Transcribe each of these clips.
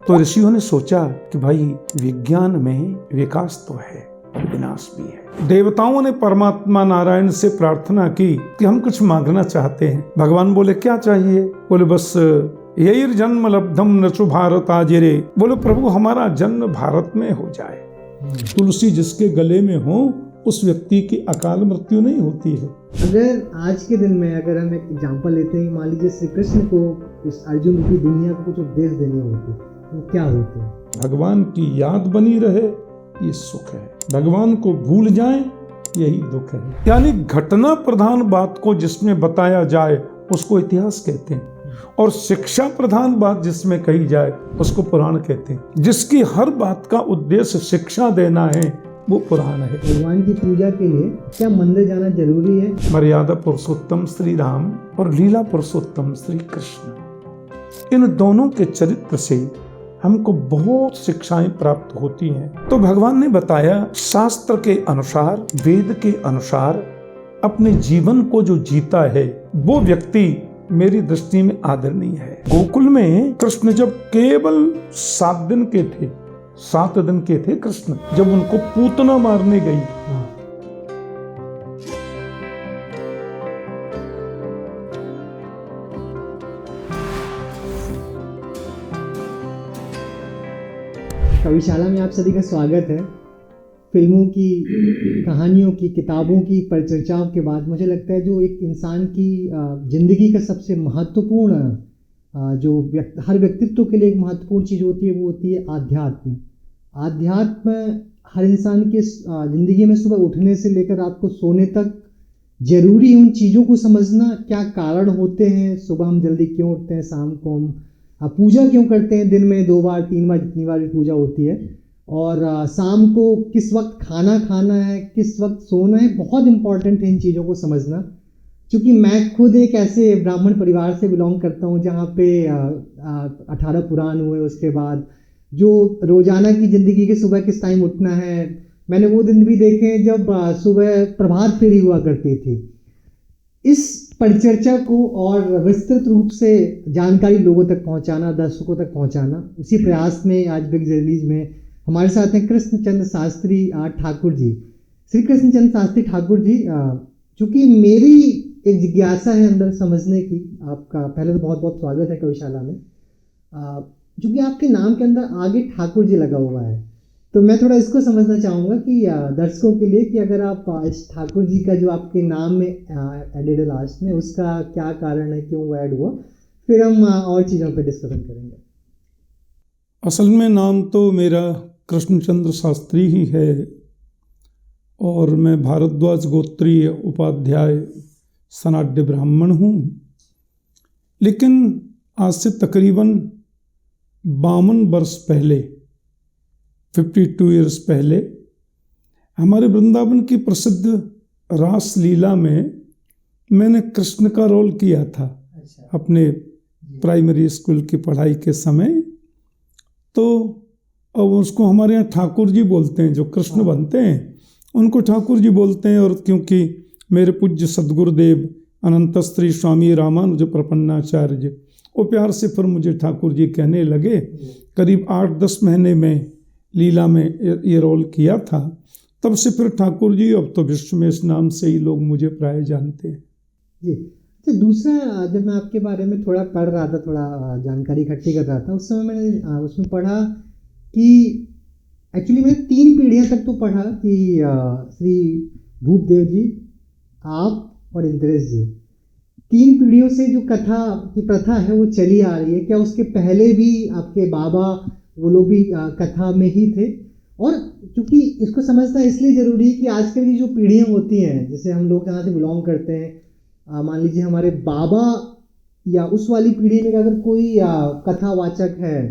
तो ऋषियों ने सोचा कि भाई विज्ञान में विकास तो है और विनाश भी है। देवताओं ने परमात्मा नारायण से प्रार्थना की कि हम कुछ मांगना चाहते हैं। भगवान बोले क्या चाहिए? बोले बस यही जन्म लब्धम नचु भारत आजिरे। बोले प्रभु हमारा जन्म भारत में हो जाए। तुलसी जिसके गले में हो उस व्यक्ति की अकाल मृत्यु नहीं होती है। अगर आज के दिन में अगर हम एक एग्जांपल लेते हैं, मान लीजिए श्री कृष्ण को इस अर्जुन की दुनिया को कुछ उपदेश देने होते तो क्या होते हैं? भगवान की याद बनी रहे ये सुख है, भगवान को भूल जाए यही दुख है। यानी घटना प्रधान बात को जिसमें बताया जाए उसको इतिहास कहते हैं, और शिक्षा प्रधान बात जिसमें कही जाए उसको पुराण कहते हैं। जिसकी हर बात का उद्देश्य शिक्षा देना है वो पुराण है। भगवान की पूजा के लिए क्या मंदिर जाना जरूरी है? मर्यादा पुरुषोत्तम श्री राम और लीला पुरुषोत्तम श्री कृष्ण, इन दोनों के चरित्र से हमको बहुत शिक्षाएं प्राप्त होती हैं। तो भगवान ने बताया शास्त्र के अनुसार, वेद के अनुसार अपने जीवन को जो जीता है वो व्यक्ति मेरी दृष्टि में आदरणीय है। गोकुल में कृष्ण जब केवल 7 दिन के थे, 7 दिन के थे कृष्ण, जब उनको पूतना मारने गई, कविशाला में आप सभी का स्वागत है। फिल्मों की, कहानियों की, किताबों की परिचर्चाओं के बाद मुझे लगता है जो एक इंसान की जिंदगी का सबसे महत्वपूर्ण हर व्यक्तित्व के लिए एक महत्वपूर्ण चीज़ होती है वो होती है आध्यात्म। आध्यात्म हर इंसान के ज़िंदगी में सुबह उठने से लेकर रात को सोने तक जरूरी है। उन चीज़ों को समझना, क्या कारण होते हैं, सुबह हम जल्दी क्यों उठते हैं, शाम को हम पूजा क्यों करते हैं, दिन में 2 बार 3 बार जितनी बार भी पूजा होती है, और शाम को किस वक्त खाना खाना है, किस वक्त सोना है, बहुत इंपॉर्टेंट है इन चीज़ों को समझना। क्योंकि मैं खुद एक ऐसे ब्राह्मण परिवार से बिलोंग करता हूँ जहाँ पे 18 पुराण हुए, उसके बाद जो रोजाना की ज़िंदगी के सुबह किस टाइम उठना है, मैंने वो दिन भी देखे जब सुबह प्रभात फेरी हुआ करती थी। इस परिचर्चा को और विस्तृत रूप से जानकारी लोगों तक पहुंचाना, दर्शकों तक पहुंचाना, उसी प्रयास में आज बिग रिलीज में हमारे साथ हैं कृष्णचंद्र शास्त्री ठाकुर जी। श्री कृष्णचंद्र शास्त्री ठाकुर जी, चूँकि मेरी एक जिज्ञासा है अंदर समझने की, आपका पहले तो बहुत बहुत स्वागत है कविशाला में। चूँकि आपके नाम के अंदर आगे ठाकुर जी लगा हुआ है, तो मैं थोड़ा इसको समझना चाहूँगा कि दर्शकों के लिए कि अगर आप इस ठाकुर जी का जो आपके नाम में एडेड है लास्ट में, उसका क्या कारण है, क्यों वो ऐड हुआ, फिर हम और चीज़ों पे डिस्कशन करेंगे। असल में नाम तो मेरा कृष्णचंद्र शास्त्री ही है और मैं भारद्वाज गोत्रीय उपाध्याय सनाड्य ब्राह्मण हूँ। लेकिन आज से तकरीबन 52 वर्ष पहले, 52 ईयर्स पहले, हमारे वृंदावन की प्रसिद्ध रास लीला में मैंने कृष्ण का रोल किया था। अपने प्राइमरी स्कूल की पढ़ाई के समय। तो अब उसको हमारे यहाँ ठाकुर जी बोलते हैं, जो कृष्ण बनते हैं उनको ठाकुर जी बोलते हैं। और क्योंकि मेरे पूज्य सद्गुरुदेव अनंत श्री स्वामी रामानुज प्रपन्नाचार्य जी वो प्यार से फिर मुझे ठाकुर जी कहने लगे। करीब 8-10 महीने में लीला में ये रोल किया था, तब से फिर ठाकुर जी, अब तो विश्व में इस नाम से ही लोग मुझे प्राय जानते हैं जी। तो दूसरा, जब मैं आपके बारे में थोड़ा पढ़ रहा था, थोड़ा जानकारी इकट्ठी कर रहा था, उस समय मैंने उसमें पढ़ा कि एक्चुअली मैंने 3 पीढ़ियां तक तो पढ़ा कि श्री भूपदेव जी, आप और इंद्रेश जी, 3 पीढ़ियों से जो कथा की प्रथा है वो चली आ रही है। क्या उसके पहले भी आपके बाबा वो लोग भी कथा में ही थे? और क्योंकि इसको समझना इसलिए ज़रूरी है कि आजकल की जो पीढ़ियाँ होती हैं, जैसे हम लोग जहाँ से बिलोंग करते हैं, मान लीजिए हमारे बाबा या उस वाली पीढ़ी में अगर कोई कथावाचक है,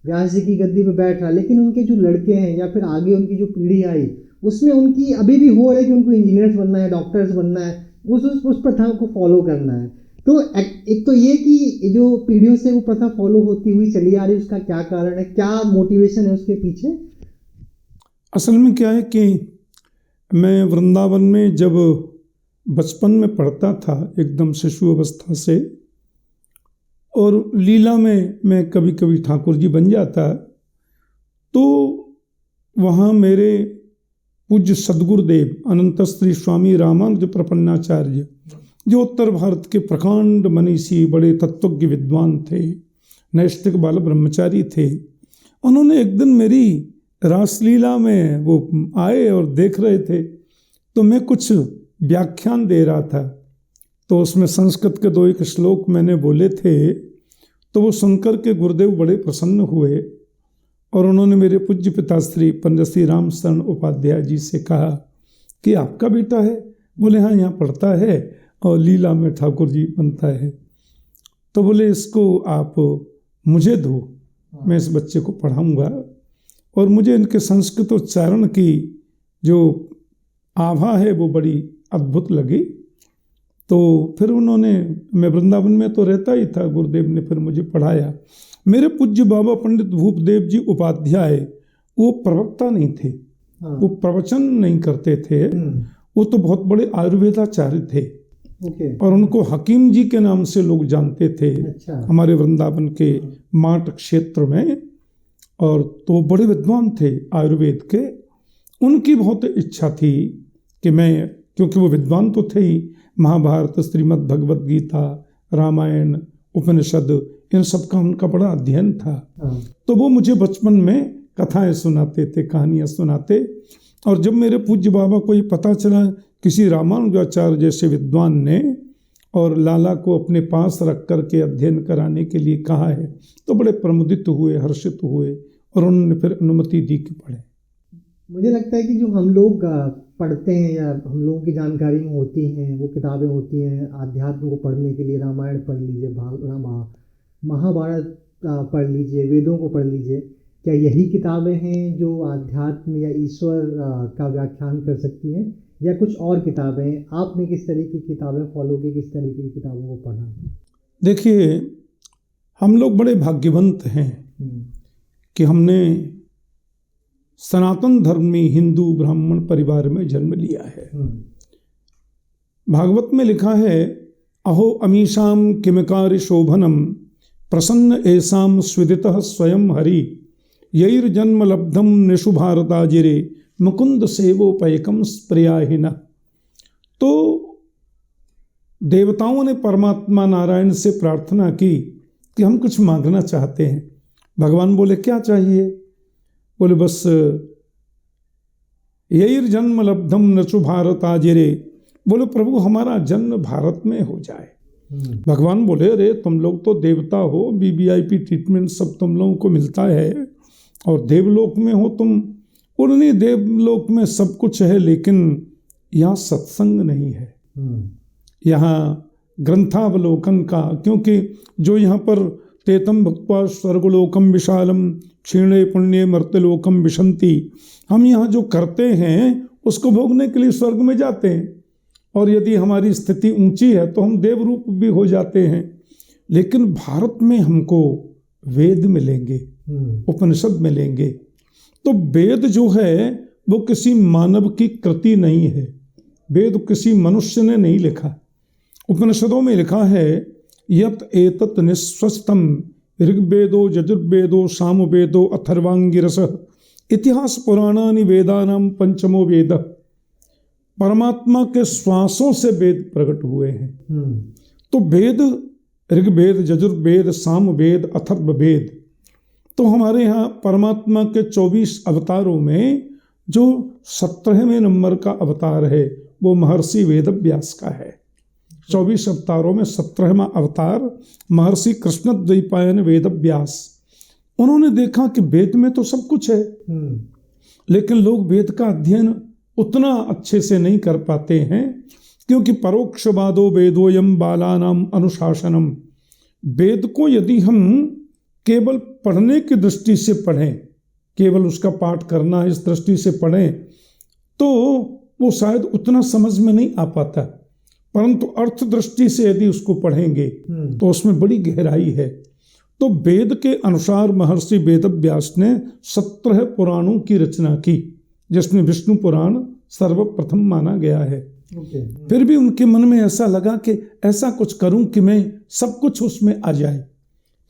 व्यास जी की गद्दी पे बैठ रहा, लेकिन उनके जो लड़के हैं या फिर आगे उनकी जो पीढ़ी आई उसमें उनकी अभी भी हो रहा है कि उनको इंजीनियर्स बनना है, डॉक्टर्स बनना है, उस प्रथा को फॉलो करना है। तो एक तो ये कि जो पीढ़ियों से वो प्रथा फॉलो होती हुई चली आ रही है, उसका क्या कारण है, क्या मोटिवेशन है उसके पीछे? असल में क्या है कि मैं वृंदावन में जब बचपन में पढ़ता था, एकदम शिशु अवस्था से, और लीला में मैं कभी कभी ठाकुर जी बन जाता, तो वहाँ मेरे पूज्य सद्गुरुदेव अनंत श्री स्वामी रामानुज प्रपन्नाचार्य, जो उत्तर भारत के प्रकांड मनीषी बड़े तत्वज्ञ विद्वान थे, नैष्ठिक बाल ब्रह्मचारी थे, उन्होंने एक दिन मेरी रासलीला में वो आए और देख रहे थे, तो मैं कुछ व्याख्यान दे रहा था, तो उसमें संस्कृत के 2 एक श्लोक मैंने बोले थे, तो वो सुनकर के गुरुदेव बड़े प्रसन्न हुए और उन्होंने मेरे पूज्य पिताश्री पंडित श्री राम शरण उपाध्याय जी से कहा कि आपका बेटा है? बोले हाँ, यहाँ पढ़ता है और लीला में ठाकुर जी बनता है। तो बोले इसको आप मुझे दो, मैं इस बच्चे को पढ़ाऊँगा। और मुझे इनके संस्कृत उच्चारण की जो आभा है वो बड़ी अद्भुत लगी। तो फिर उन्होंने, मैं वृंदावन में तो रहता ही था, गुरुदेव ने फिर मुझे पढ़ाया। मेरे पूज्य बाबा पंडित भूपदेव जी उपाध्याय वो प्रवक्ता नहीं थे, वो प्रवचन नहीं करते थे, वो तो बहुत बड़े आयुर्वेदाचार्य थे। और उनको हकीम जी के नाम से लोग जानते थे। अच्छा। हमारे वृंदावन के माट क्षेत्र में, और तो बड़े विद्वान थे आयुर्वेद के। उनकी बहुत इच्छा थी कि मैं, क्योंकि वो विद्वान तो थे ही, महाभारत, श्रीमद् भगवत गीता, रामायण, उपनिषद, इन सब का उनका बड़ा अध्ययन था। तो वो मुझे बचपन में कथाएं सुनाते थे, कहानियां सुनाते। और जब मेरे पूज्य बाबा को ये पता चला किसी रामानुजाचार्य जैसे विद्वान ने और लाला को अपने पास रख कर के अध्ययन कराने के लिए कहा है, तो बड़े प्रमुदित हुए, हर्षित हुए, और उन्होंने फिर अनुमति दी कि पढ़े। मुझे लगता है कि जो हम लोग पढ़ते हैं या हम लोगों की जानकारी में होती हैं, वो किताबें होती हैं आध्यात्म को पढ़ने के लिए। रामायण पढ़ लीजिए, महाभारत पढ़ लीजिए, वेदों को पढ़ लीजिए। क्या यही किताबें हैं जो आध्यात्म या ईश्वर का व्याख्यान कर सकती हैं, या कुछ और किताबें? आपने किस तरह की किताबें फॉलो की, किस तरीके की किताबों को पढ़ा? देखिए, हम लोग बड़े भाग्यवंत हैं कि हमने सनातन धर्मी हिंदू ब्राह्मण परिवार में जन्म लिया है। भागवत में लिखा है, अहो अमीशाम किमकारी शोभनम प्रसन्न ऐसाम स्विदितः स्वयं हरि यैर जन्म लब्धम निषु भारताजिरे मुकुंद सेवोपयकम स्प्रियाहिना। तो देवताओं ने परमात्मा नारायण से प्रार्थना की कि हम कुछ मांगना चाहते हैं। भगवान बोले क्या चाहिए? बोले बस यैर जन्म लब्धम नचु भारताजिरे, बोले प्रभु हमारा जन्म भारत में हो जाए। भगवान बोले अरे तुम लोग तो देवता हो, वीवीआईपी ट्रीटमेंट सब तुम लोगों को मिलता है, और देवलोक में हो तुम। उन्हीं देवलोक में सब कुछ है, लेकिन यहाँ सत्संग नहीं है, यहाँ ग्रंथावलोकन का। क्योंकि जो यहाँ पर तेतम भक्त्वा स्वर्गलोकम विशालम क्षीणे पुण्य मर्त्यलोकम विशंति, हम यहाँ जो करते हैं उसको भोगने के लिए स्वर्ग में जाते हैं, और यदि हमारी स्थिति ऊंची है तो हम देवरूप भी हो जाते हैं। लेकिन भारत में हमको वेद मिलेंगे, उपनिषद मिलेंगे। तो वेद जो है वो किसी मानव की कृति नहीं है, वेद किसी मनुष्य ने नहीं लिखा। उपनिषदों में लिखा है यत एतत् निस्वस्तम ऋग्वेदो यजुर्वेदो सामवेदो अथर्वांगिरस इतिहास पुराणानि वेदानाम पंचमो वेद। परमात्मा के श्वासों से वेद प्रकट हुए हैं। तो वेद ऋग्वेद, यजुर्वेद, सामवेद, अथर्ववेद। तो हमारे यहाँ परमात्मा के 24 अवतारों में जो 17वें नंबर का अवतार है वो महर्षि वेदव्यास का है। 24 अवतारों में 17वां अवतार महर्षि कृष्णद्वैपायन वेदव्यास। उन्होंने देखा कि वेद में तो सब कुछ है, लेकिन लोग वेद का अध्ययन उतना अच्छे से नहीं कर पाते हैं, क्योंकि परोक्षवादो वेदोयम बालानाम अनुशासनम। वेद को यदि हम केवल पढ़ने की दृष्टि से पढ़ें, केवल उसका पाठ करना इस दृष्टि से पढ़ें, तो वो शायद उतना समझ में नहीं आ पाता। परंतु अर्थ दृष्टि से यदि उसको पढ़ेंगे तो उसमें बड़ी गहराई है। तो वेद के अनुसार महर्षि वेदव्यास ने 17 पुराणों की रचना की, जिसमें विष्णु पुराण सर्वप्रथम माना गया है। फिर भी उनके मन में ऐसा लगा कि ऐसा कुछ करूं कि मैं सब कुछ उसमें आ जाए।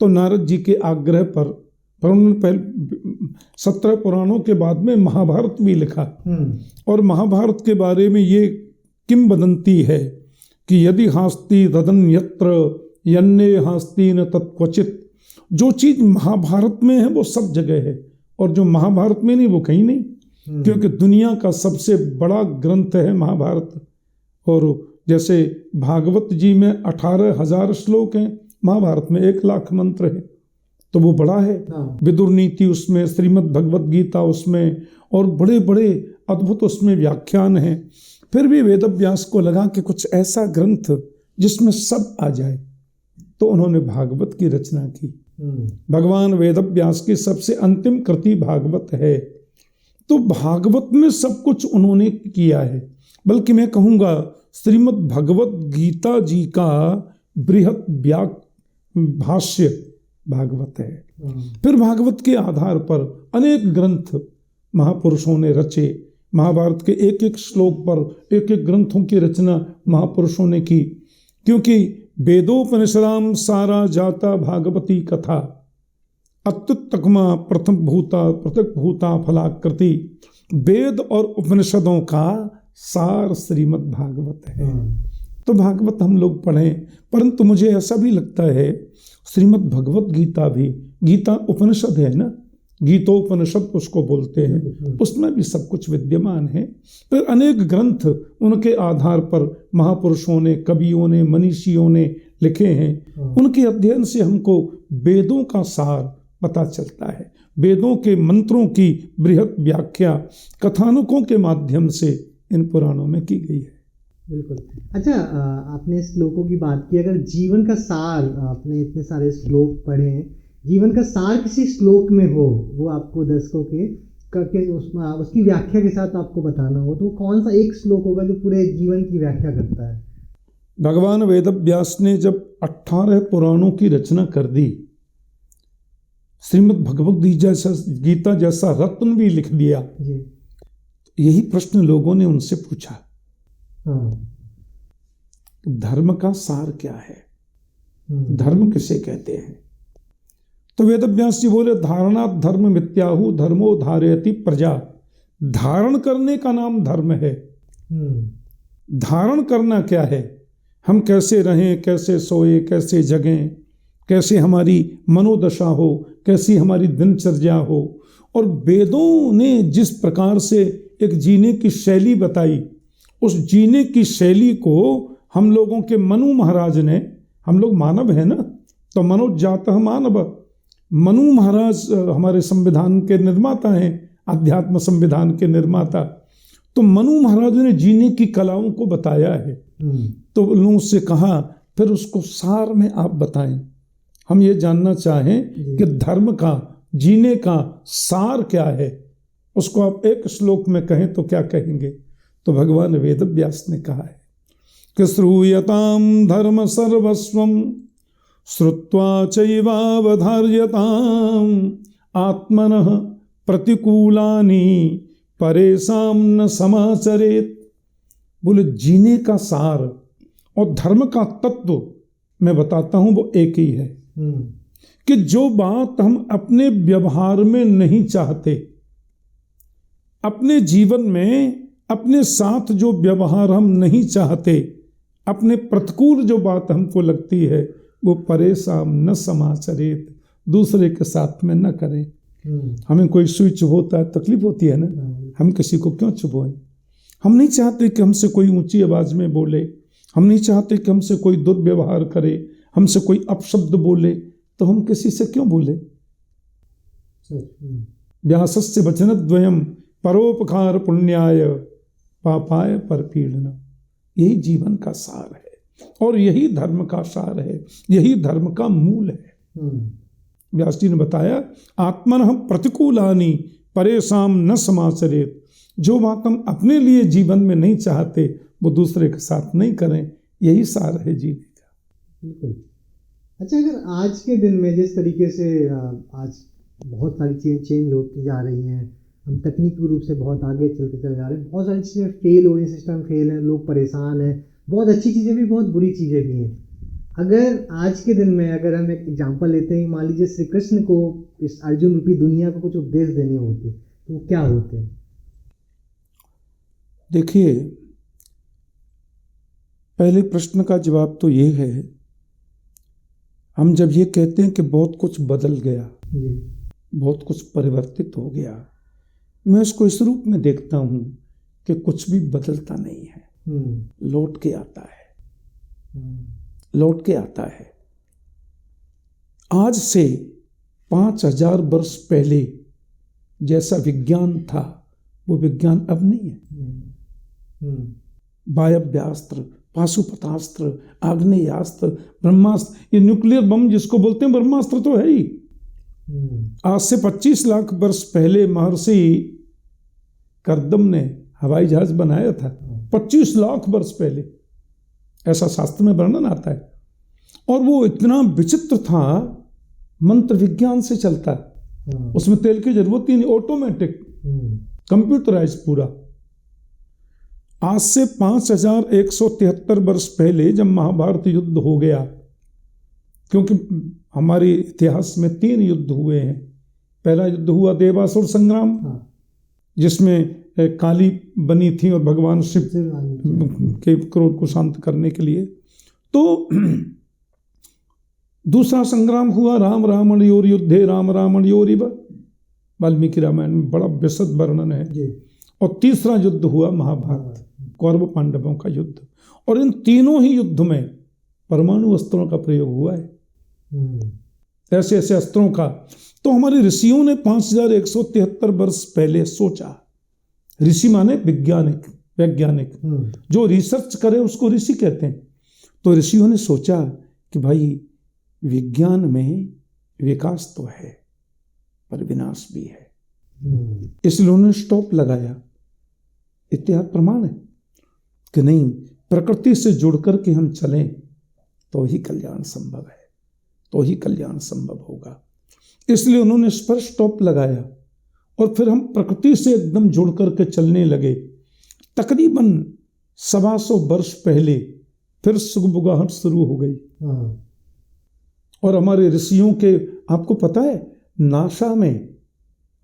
तो नारद जी के आग्रह पर उन्होंने पहले 17 पुराणों के बाद में महाभारत भी लिखा। और महाभारत के बारे में ये किंवदंती है कि यदि हास्ति तदन यत्र यन्ने हास्ति न तत्क्वचित। जो चीज महाभारत में है वो सब जगह है, और जो महाभारत में नहीं वो कहीं नहीं, क्योंकि दुनिया का सबसे बड़ा ग्रंथ है महाभारत। और जैसे भागवत जी में 18,000 श्लोक हैं, महाभारत में 1,00,000 मंत्र है, तो वो बड़ा है। विदुर नीति उसमें, श्रीमद् भगवत गीता उसमें, और बड़े बड़े अद्भुत उसमें व्याख्यान हैं। फिर भी वेदव्यास को लगा कि कुछ ऐसा ग्रंथ जिसमें सब आ जाए, तो उन्होंने भागवत की रचना की। भगवान वेदव्यास की सबसे अंतिम कृति भागवत है। तो भागवत में सब कुछ उन्होंने किया है, बल्कि मैं कहूँगा श्रीमद् भगवत गीता जी का बृहत भाष्य भागवत है। फिर भागवत के आधार पर अनेक ग्रंथ महापुरुषों ने रचे। महाभारत के एक एक श्लोक पर एक एक ग्रंथों की रचना महापुरुषों ने की, क्योंकि वेदोपनिषदाम सारा जाता भागवती कथा अत्युत्तमा प्रथम भूता पृथक भूता फलाकृति। वेद और उपनिषदों का सार श्रीमद् भागवत है। तो भागवत हम लोग पढ़ें, परंतु मुझे ऐसा भी लगता है श्रीमद् भगवत गीता भी, गीता उपनिषद है ना, गीतोपनिषद उसको बोलते हैं, उसमें भी सब कुछ विद्यमान है। फिर अनेक ग्रंथ उनके आधार पर महापुरुषों ने, कवियों ने, मनीषियों ने लिखे हैं। उनके अध्ययन से हमको वेदों का सार पता चलता है। वेदों के मंत्रों की बृहत व्याख्या कथानकों के माध्यम से इन पुराणों में की गई है। बिल्कुल। अच्छा, आपने श्लोकों की बात की, अगर जीवन का सार, आपने इतने सारे श्लोक पढ़े हैं, जीवन का सार किसी श्लोक में हो, वो आपको दर्शकों के करके उसकी व्याख्या के साथ आपको बताना हो, तो कौन सा एक श्लोक होगा जो पूरे जीवन की व्याख्या करता है? भगवान वेदव्यास ने जब 18 पुराणों की रचना कर दी, श्रीमद् भगवत गीता जैसा रत्न भी लिख दिया, यही प्रश्न लोगों ने उनसे पूछा, धर्म का सार क्या है, धर्म किसे कहते हैं? तो वेदव्यास जी बोले, धारणा धर्म मित्याहु धर्मो धारयति प्रजा। धारण करने का नाम धर्म है। धारण करना क्या है? हम कैसे रहें, कैसे सोए, कैसे जगें, कैसे हमारी मनोदशा हो, कैसी हमारी दिनचर्या हो। और वेदों ने जिस प्रकार से एक जीने की शैली बताई, उस जीने की शैली को हम लोगों के मनु महाराज ने, हम लोग मानव हैं ना, तो मनोजातः मानव, मनु महाराज हमारे संविधान के निर्माता हैं, अध्यात्म संविधान के निर्माता। तो मनु महाराज ने जीने की कलाओं को बताया है। तो लोगों से कहा, फिर उसको सार में आप बताएं। हम ये जानना चाहें कि धर्म का, जीने का सार क्या है, उसको आप एक श्लोक में कहें तो क्या कहेंगे? तो भगवान वेदव्यास ने कहा है कि श्रूयताम धर्म सर्वस्वम श्रुत्वा चैवावधार्यताम आत्मनः प्रतिकूलानि परेशान न समाचरेत। बोले जीने का सार और धर्म का तत्व मैं बताता हूं, वो एक ही है कि जो बात हम अपने व्यवहार में नहीं चाहते, अपने जीवन में अपने साथ जो व्यवहार हम नहीं चाहते, अपने प्रतिकूल जो बात हमको लगती है, वो परेशान न समाचरेत, दूसरे के साथ में न करें। हमें कोई सुई चुभोता है, तकलीफ होती है ना, हम किसी को क्यों चुभोएं? हम नहीं चाहते कि हमसे कोई ऊंची आवाज में बोले, हम नहीं चाहते कि हमसे कोई दुर्व्यवहार करे, हमसे कोई अपशब्द बोले, तो हम किसी से क्यों बोले? व्यासस्य वचनद्वयम् परोपकार पुण्याय पापाय परपीड़नम्। यही जीवन का सार है और यही धर्म का सार है, यही धर्म का मूल है। व्यास जी ने बताया, आत्मनः प्रतिकूलानि परेशान न समाचरेत। जो बात हम अपने लिए जीवन में नहीं चाहते, वो दूसरे के साथ नहीं करें, यही सार है जीने का। बिल्कुल। अच्छा, अगर आज के दिन में जिस तरीके से आज बहुत सारी चीज़ें चेंज होती जा रही हैं, हम तकनीकी रूप से बहुत आगे चलते चले जा रहे हैं, बहुत सारी चीज़ें फेल हो रही हैं, सिस्टम फेल है, लोग परेशान हैं, बहुत अच्छी चीज़ें भी, बहुत बुरी चीज़ें भी हैं। अगर आज के दिन में अगर हम एक एग्जांपल लेते हैं, मान लीजिए श्री कृष्ण को इस अर्जुन रूपी दुनिया को कुछ उपदेश देने होते तो वो क्या होते? देखिए, पहले प्रश्न का जवाब तो ये है, हम जब ये कहते हैं कि बहुत कुछ बदल गया, बहुत कुछ परिवर्तित हो गया, मैं इसको इस रूप में देखता हूँ कि कुछ भी बदलता नहीं है, लौट के आता है, लौट के आता है। आज से 5000 वर्ष पहले जैसा विज्ञान था वो विज्ञान अब नहीं है। वायव्यास्त्र, पाशुपतास्त्र, आग्नेयास्त्र, ब्रह्मास्त्र, ये न्यूक्लियर बम जिसको बोलते हैं ब्रह्मास्त्र तो है ही। आज से 25 लाख वर्ष पहले महर्षि कर्दम ने हवाई जहाज बनाया था, 25 लाख वर्ष पहले, ऐसा शास्त्र में वर्णन आता है। और वो इतना विचित्र था, मंत्र विज्ञान से चलता है, उसमें तेल की जरूरत ही नहीं, ऑटोमेटिक, कंप्यूटराइज पूरा। आज से 5173 वर्ष पहले जब महाभारत युद्ध हो गया, क्योंकि हमारे इतिहास में 3 युद्ध हुए हैं। पहला युद्ध हुआ देवासुर संग्राम, जिसमें काली बनी थी और भगवान शिव के क्रोध को शांत करने के लिए। तो दूसरा संग्राम हुआ राम रावण योर युद्धे राम रावण योरिव, वाल्मीकि रामायण में बड़ा विशद वर्णन है। और तीसरा युद्ध हुआ महाभारत, कौरव पांडवों का युद्ध। और इन तीनों ही युद्ध में परमाणु अस्त्रों का प्रयोग हुआ है, ऐसे ऐसे अस्त्रों का। तो हमारे ऋषियों ने 5173 वर्ष पहले सोचा, ऋषि माने वैज्ञानिक, जो रिसर्च करे उसको ऋषि कहते हैं। तो ऋषियों ने सोचा कि भाई विज्ञान में विकास तो है पर विनाश भी है, इसलिए उन्होंने स्टॉप लगाया। इतिहास प्रमाण है कि नहीं, प्रकृति से जुड़ करके हम चलें तो ही कल्याण संभव है, तो ही कल्याण संभव होगा। इसलिए उन्होंने इस पर स्टॉप लगाया और फिर हम प्रकृति से एकदम जुड़ करके चलने लगे। तकरीबन 125 वर्ष पहले फिर सुगबुगाहट शुरू हो गई। और हमारे ऋषियों के, आपको पता है नासा में,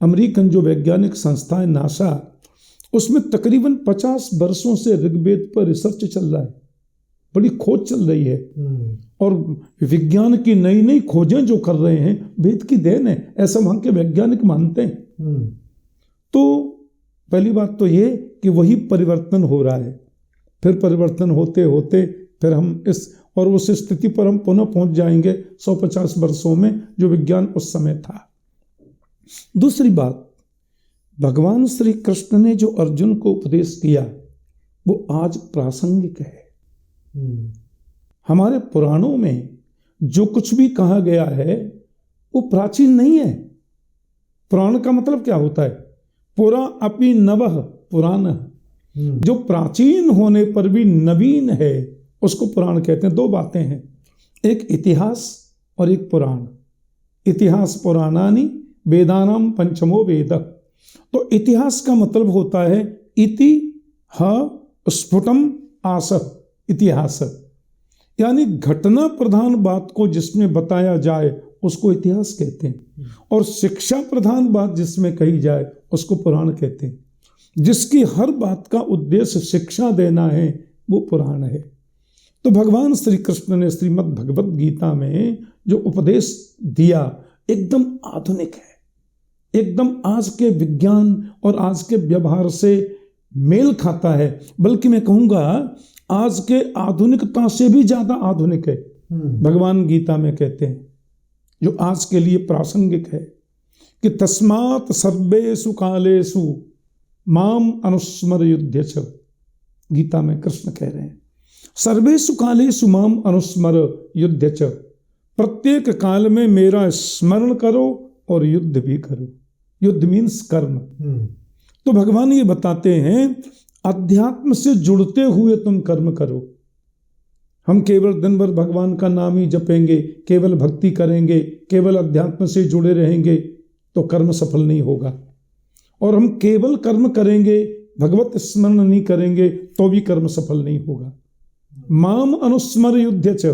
अमेरिकन जो वैज्ञानिक संस्था है नासा, उसमें तकरीबन 50 वर्षों से ऋग्वेद पर रिसर्च चल रहा है, बड़ी खोज चल रही है। और विज्ञान की नई नई खोजें जो कर रहे हैं वेद की देन है, ऐसा वहां के वैज्ञानिक मानते हैं। तो पहली बात तो ये कि वही परिवर्तन हो रहा है, फिर परिवर्तन होते होते फिर हम इस और उस स्थिति पर हम पुनः पहुंच जाएंगे 150 वर्षों में, जो विज्ञान उस समय था। दूसरी बात, भगवान श्री कृष्ण ने जो अर्जुन को उपदेश किया वो आज प्रासंगिक है। हमारे पुराणों में जो कुछ भी कहा गया है वो प्राचीन नहीं है। पुराण का मतलब क्या होता है? पुरा अपि नवः पुराण, जो प्राचीन होने पर भी नवीन है उसको पुराण कहते हैं। 2 बातें हैं, एक इतिहास और एक पुराण। इतिहास पुराणानि वेदानाम पंचमो वेद। तो इतिहास का मतलब होता है इति ह स्फुटम आस, इतिहास, यानी घटना प्रधान बात को जिसमें बताया जाए उसको इतिहास कहते हैं। और शिक्षा प्रधान बात जिसमें कही जाए उसको पुराण कहते हैं। जिसकी हर बात का उद्देश्य शिक्षा देना है वो पुराण है। तो भगवान श्री कृष्ण ने श्रीमद् भगवत गीता में जो उपदेश दिया एकदम आधुनिक है, एकदम आज के विज्ञान और आज के व्यवहार से मेल खाता है। बल्कि मैं कहूँगा आज के आधुनिकता से भी ज़्यादा आधुनिक है। भगवान गीता में कहते हैं, जो आज के लिए प्रासंगिक है, कि तस्मात् सर्वेषु कालेषु माम अनुस्मर युध्यच। गीता में कृष्ण कह रहे हैं सर्वेषु कालेषु माम अनुस्मर युध्यच, प्रत्येक काल में मेरा स्मरण करो और युद्ध भी करो। युद्ध मीन्स कर्म। तो भगवान ये बताते हैं अध्यात्म से जुड़ते हुए तुम कर्म करो। हम केवल दिन भर भगवान का नाम ही जपेंगे, केवल भक्ति करेंगे, केवल अध्यात्म से जुड़े रहेंगे तो कर्म सफल नहीं होगा। और हम केवल कर्म करेंगे, भगवत स्मरण नहीं करेंगे तो भी कर्म सफल नहीं होगा। माम अनुस्मर युध्यच,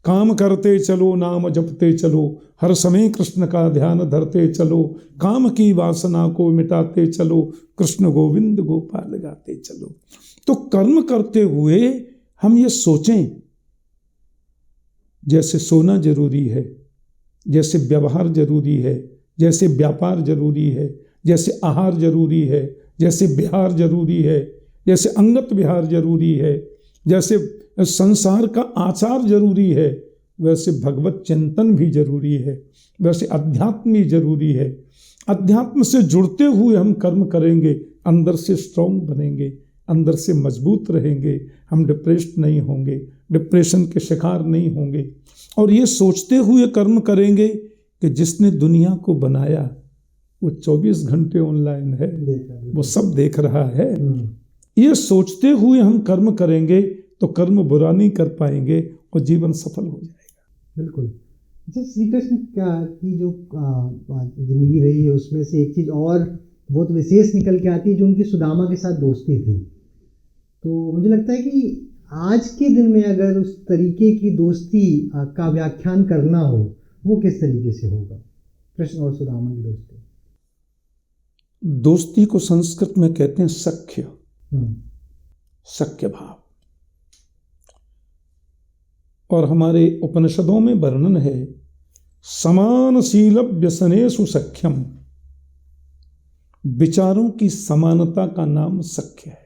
काम करते चलो, नाम जपते चलो, हर समय कृष्ण का ध्यान धरते चलो, काम की वासना को मिटाते चलो, कृष्ण गोविंद गोपाल गाते चलो। तो कर्म करते हुए हम ये सोचें, जैसे सोना जरूरी है, जैसे व्यवहार जरूरी है, जैसे व्यापार जरूरी है, जैसे आहार जरूरी है, जैसे विहार जरूरी है, जैसे अंगत विहार जरूरी है, जैसे संसार का आचार जरूरी है, वैसे भगवत चिंतन भी जरूरी है, वैसे अध्यात्म भी जरूरी है। अध्यात्म से जुड़ते हुए हम कर्म करेंगे, अंदर से स्ट्रांग बनेंगे, अंदर से मजबूत रहेंगे, हम डिप्रेस्ड नहीं होंगे, डिप्रेशन के शिकार नहीं होंगे। और ये सोचते हुए कर्म करेंगे कि जिसने दुनिया को बनाया वो 24 घंटे ऑनलाइन है, वो सब देख रहा है। ये सोचते हुए हम कर्म करेंगे तो कर्म बुरा नहीं कर पाएंगे और जीवन सफल हो जाएगा। बिल्कुल। अच्छा, श्री कृष्ण की जो जिंदगी रही है उसमें से एक चीज़ और बहुत विशेष निकल के आती है, जो उनकी सुदामा के साथ दोस्ती थी। तो मुझे लगता है कि आज के दिन में अगर उस तरीके की दोस्ती का व्याख्यान करना हो, वो किस तरीके से होगा, कृष्ण और सुदामा की दोस्ती? दोस्ती को संस्कृत में कहते हैं सख्य, सख्य भाव। और हमारे उपनिषदों में वर्णन है, समानशील व्यसनेषु सख्यम, विचारों की समानता का नाम सख्य है।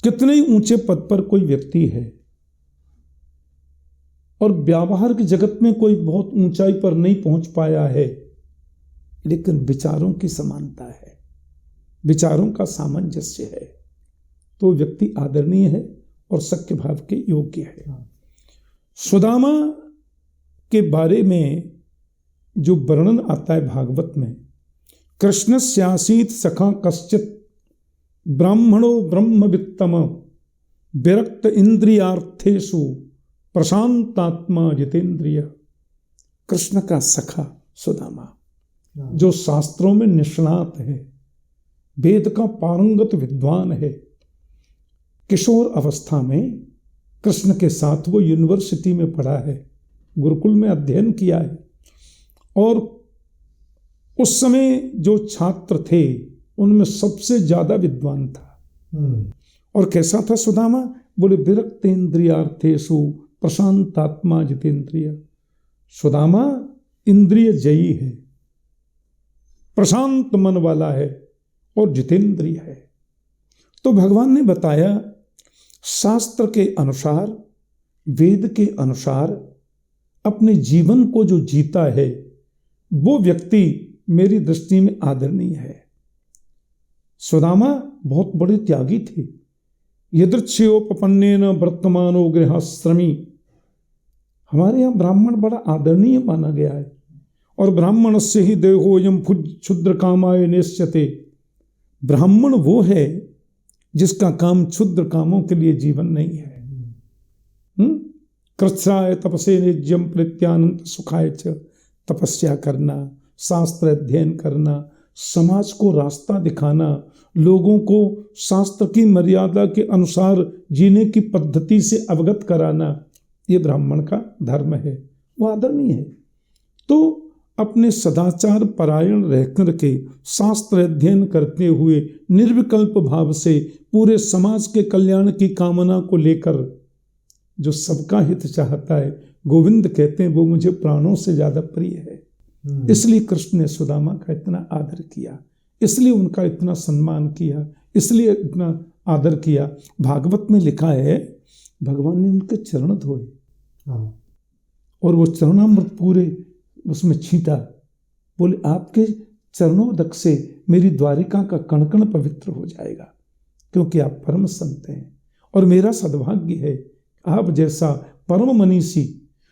कितने ही ऊंचे पद पर कोई व्यक्ति है और व्यावहारिक जगत में कोई बहुत ऊंचाई पर नहीं पहुंच पाया है, लेकिन विचारों की समानता है, विचारों का सामंजस्य है, तो व्यक्ति आदरणीय है और सख्य भाव के योग्य है। सुदामा के बारे में जो वर्णन आता है भागवत में, कृष्णस्यासीत सखा कश्चित ब्राह्मणो ब्रह्मवित्तम विरक्त इंद्रियार्थेषु प्रशांतात्मा जितेंद्रिय। कृष्ण का सखा सुदामा, जो शास्त्रों में निष्णात है, वेद का पारंगत विद्वान है। किशोर अवस्था में कृष्ण के साथ वो यूनिवर्सिटी में पढ़ा है, गुरुकुल में अध्ययन किया है, और उस समय जो छात्र थे उनमें सबसे ज्यादा विद्वान था। और कैसा था सुदामा? बोले विरक्त इंद्रियार्थेषु प्रशांतात्मा जितेंद्रिय। सुदामा इंद्रिय जयी है, प्रशांत मन वाला है और जितेंद्रिय है। तो भगवान ने बताया, शास्त्र के अनुसार, वेद के अनुसार अपने जीवन को जो जीता है वो व्यक्ति मेरी दृष्टि में आदरणीय है। सुदामा बहुत बड़े त्यागी थे। यदृच्छयोपपन्नेन वर्तमानो गृहश्रमी। हमारे यहाँ ब्राह्मण बड़ा आदरणीय माना गया है, और ब्राह्मणस्य ही देहोयम क्षुद्र कामाय नेष्यते। ब्राह्मण वो है जिसका काम क्षुद्र कामों के लिए जीवन नहीं है। कृच्छ्राय तपसे निज्यम प्रत्यानंद सुखाय च। तपस्या करना, शास्त्र अध्ययन करना, समाज को रास्ता दिखाना, लोगों को शास्त्र की मर्यादा के अनुसार जीने की पद्धति से अवगत कराना, ये ब्राह्मण का धर्म है, वो आदरणीय है। तो अपने सदाचार परायण रहकर के शास्त्र अध्ययन करते हुए निर्विकल्प भाव से पूरे समाज के कल्याण की कामना को लेकर जो सबका हित चाहता है, गोविंद कहते हैं वो मुझे प्राणों से ज्यादा प्रिय है। इसलिए कृष्ण ने सुदामा का इतना आदर किया, इसलिए उनका इतना सम्मान किया, इसलिए इतना आदर किया। भागवत में लिखा है भगवान ने उनके चरण धोए और वो चरणामृत पूरे उसमें छींटा। बोले आपके चरणोदक से मेरी द्वारिका का कण कण पवित्र हो जाएगा, क्योंकि आप परम संत हैं और मेरा सद्भाग्य है आप जैसा परम मनीषी।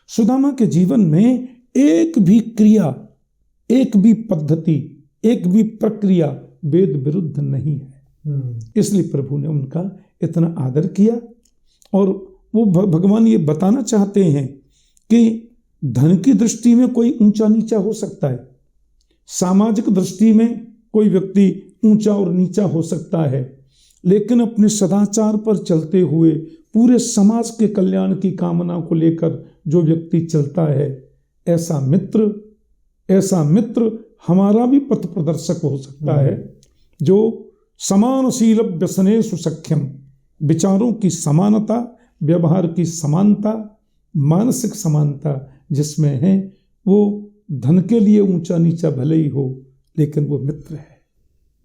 सुदामा के जीवन में एक भी क्रिया, एक भी पद्धति, एक भी प्रक्रिया वेद विरुद्ध नहीं है। इसलिए प्रभु ने उनका इतना आदर किया। और वो भगवान ये बताना चाहते हैं कि धन की दृष्टि में कोई ऊंचा नीचा हो सकता है, सामाजिक दृष्टि में कोई व्यक्ति ऊंचा और नीचा हो सकता है, लेकिन अपने सदाचार पर चलते हुए पूरे समाज के कल्याण की कामना को लेकर जो व्यक्ति चलता है, ऐसा मित्र हमारा भी पथ प्रदर्शक हो सकता है, जो समानशील व्यसनेषु सख्यम, विचारों की समानता, व्यवहार की समानता, मानसिक समानता जिसमें है, वो धन के लिए ऊंचा नीचा भले ही हो, लेकिन वो मित्र है।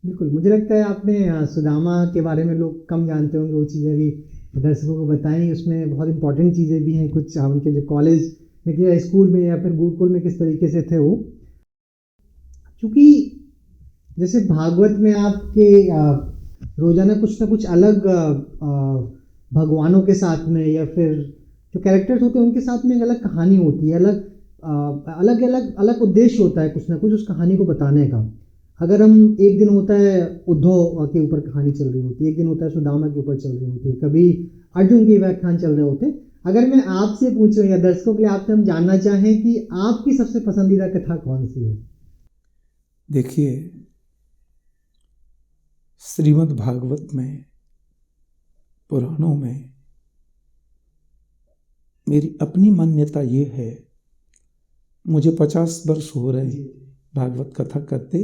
बिल्कुल, मुझे लगता है आपने सुदामा के बारे में लोग कम जानते होंगे, वो चीज़ें भी दर्शकों को बताई। उसमें बहुत इंपॉर्टेंट चीज़ें भी हैं, कुछ उनके जो कॉलेज में या स्कूल में या फिर गुरुकुल में किस तरीके से थे वो। क्योंकि जैसे भागवत में आपके रोजाना कुछ ना कुछ अलग भगवानों के साथ में या फिर जो कैरेक्टर्स होते हैं उनके साथ में एक अलग कहानी होती है, अलग उद्देश्य होता है कुछ ना कुछ उस कहानी को बताने का। अगर हम एक दिन होता है उद्धव के ऊपर कहानी चल रही होती है, एक दिन होता है सुदामा के ऊपर चल रही होती है, कभी अर्जुन के व्याख्यान चल रहे होते हैं। अगर मैं आपसे पूछूं या दर्शकों के लिए आपसे हम जानना चाहें कि आपकी सबसे पसंदीदा कथा कौन सी है? देखिए, श्रीमद् भागवत में, पुराणों में मेरी अपनी मान्यता ये है, मुझे 50 वर्ष हो रहे हैं भागवत कथा करते,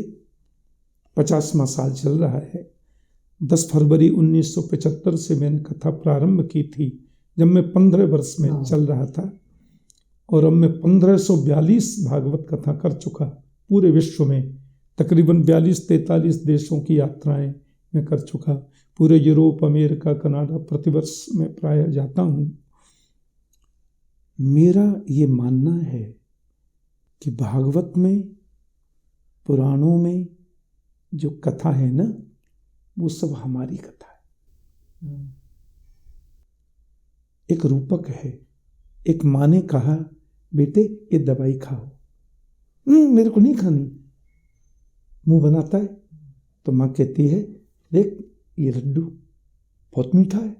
50वां साल चल रहा है। 10 फरवरी 1975 से मैंने कथा प्रारंभ की थी, जब मैं 15 वर्ष में चल रहा था, और अब मैं 1542 भागवत कथा कर चुका। पूरे विश्व में तकरीबन 42-43 देशों की यात्राएं मैं कर चुका। पूरे यूरोप, अमेरिका, कनाडा प्रतिवर्ष में प्रायः जाता हूँ। मेरा ये मानना है कि भागवत में, पुराणों में जो कथा है ना, वो सब हमारी कथा है। एक रूपक है। एक माँ ने कहा, बेटे ये दवाई खाओ। मेरे को नहीं खानी। मुंह बनाता है तो माँ कहती है, देख ये लड्डू बहुत मीठा है।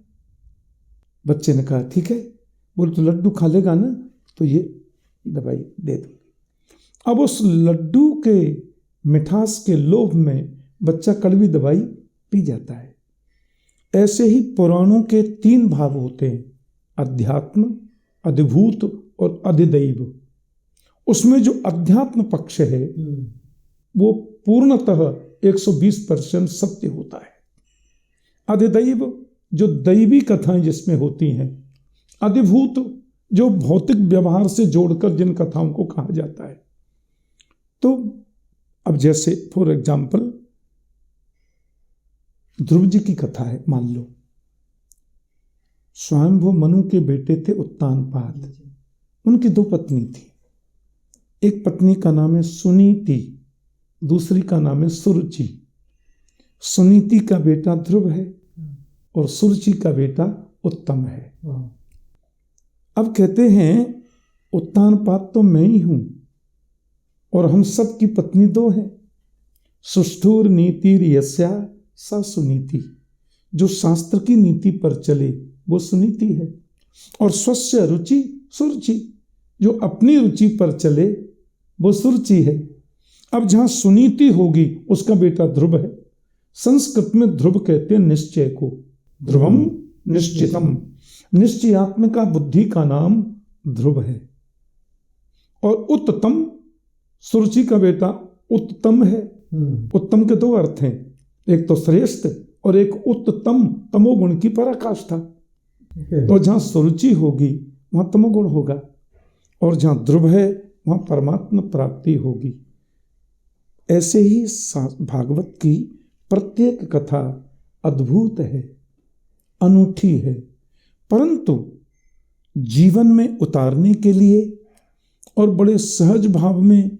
बच्चे ने कहा ठीक है। बोले तो लड्डू खा लेगा ना, तो ये दवाई दे दूंगी। अब उस लड्डू के मिठास के लोभ में बच्चा कड़वी दवाई पी जाता है। ऐसे ही पुराणों के 3 भाव होते हैं, अध्यात्म, अधिभूत और अधिदैव। उसमें जो अध्यात्म पक्ष है वो पूर्णतः 120% सत्य होता है। अधिदैव जो दैवी कथाएं जिसमें होती हैं, अधिभूत जो भौतिक व्यवहार से जोड़कर जिन कथाओं को कहा जाता है। तो अब जैसे फॉर एग्जाम्पल ध्रुव जी की कथा है, मान लो। स्वयंभू मनु के बेटे थे उत्तानपाद। उनकी 2 पत्नी थी। एक पत्नी का नाम है सुनीति, दूसरी का नाम है सुरुचि। सुनीति का बेटा ध्रुव है और सुरुचि का बेटा उत्तम है। अब कहते हैं उत्तानपाद तो मैं ही हूं और हम सब की पत्नी 2 हैं। सुष्ठुर नीति यस्या सा सुनीति। जो शास्त्र की नीति पर चले वो सुनीति है, और स्वस्य रुचि सुरुचि। जो अपनी रुचि पर चले वो सुरुचि है। अब जहां सुनीति होगी उसका बेटा ध्रुव है। संस्कृत में ध्रुव कहते हैं निश्चय को, ध्रुवम निश्चितम। निश्चयात्मिका बुद्धि का नाम ध्रुव है। और उत्तम, सुरुचि का बेटा उत्तम है। उत्तम के 2 अर्थ हैं, एक तो श्रेष्ठ और एक उत्तम, तमोगुण की पराकाष्ठा। तो जहां सुरुचि होगी वहां तमोगुण होगा, और जहां ध्रुव है वहां परमात्मा प्राप्ति होगी। ऐसे ही भागवत की प्रत्येक कथा अद्भुत है, अनूठी है, परंतु जीवन में उतारने के लिए और बड़े सहज भाव में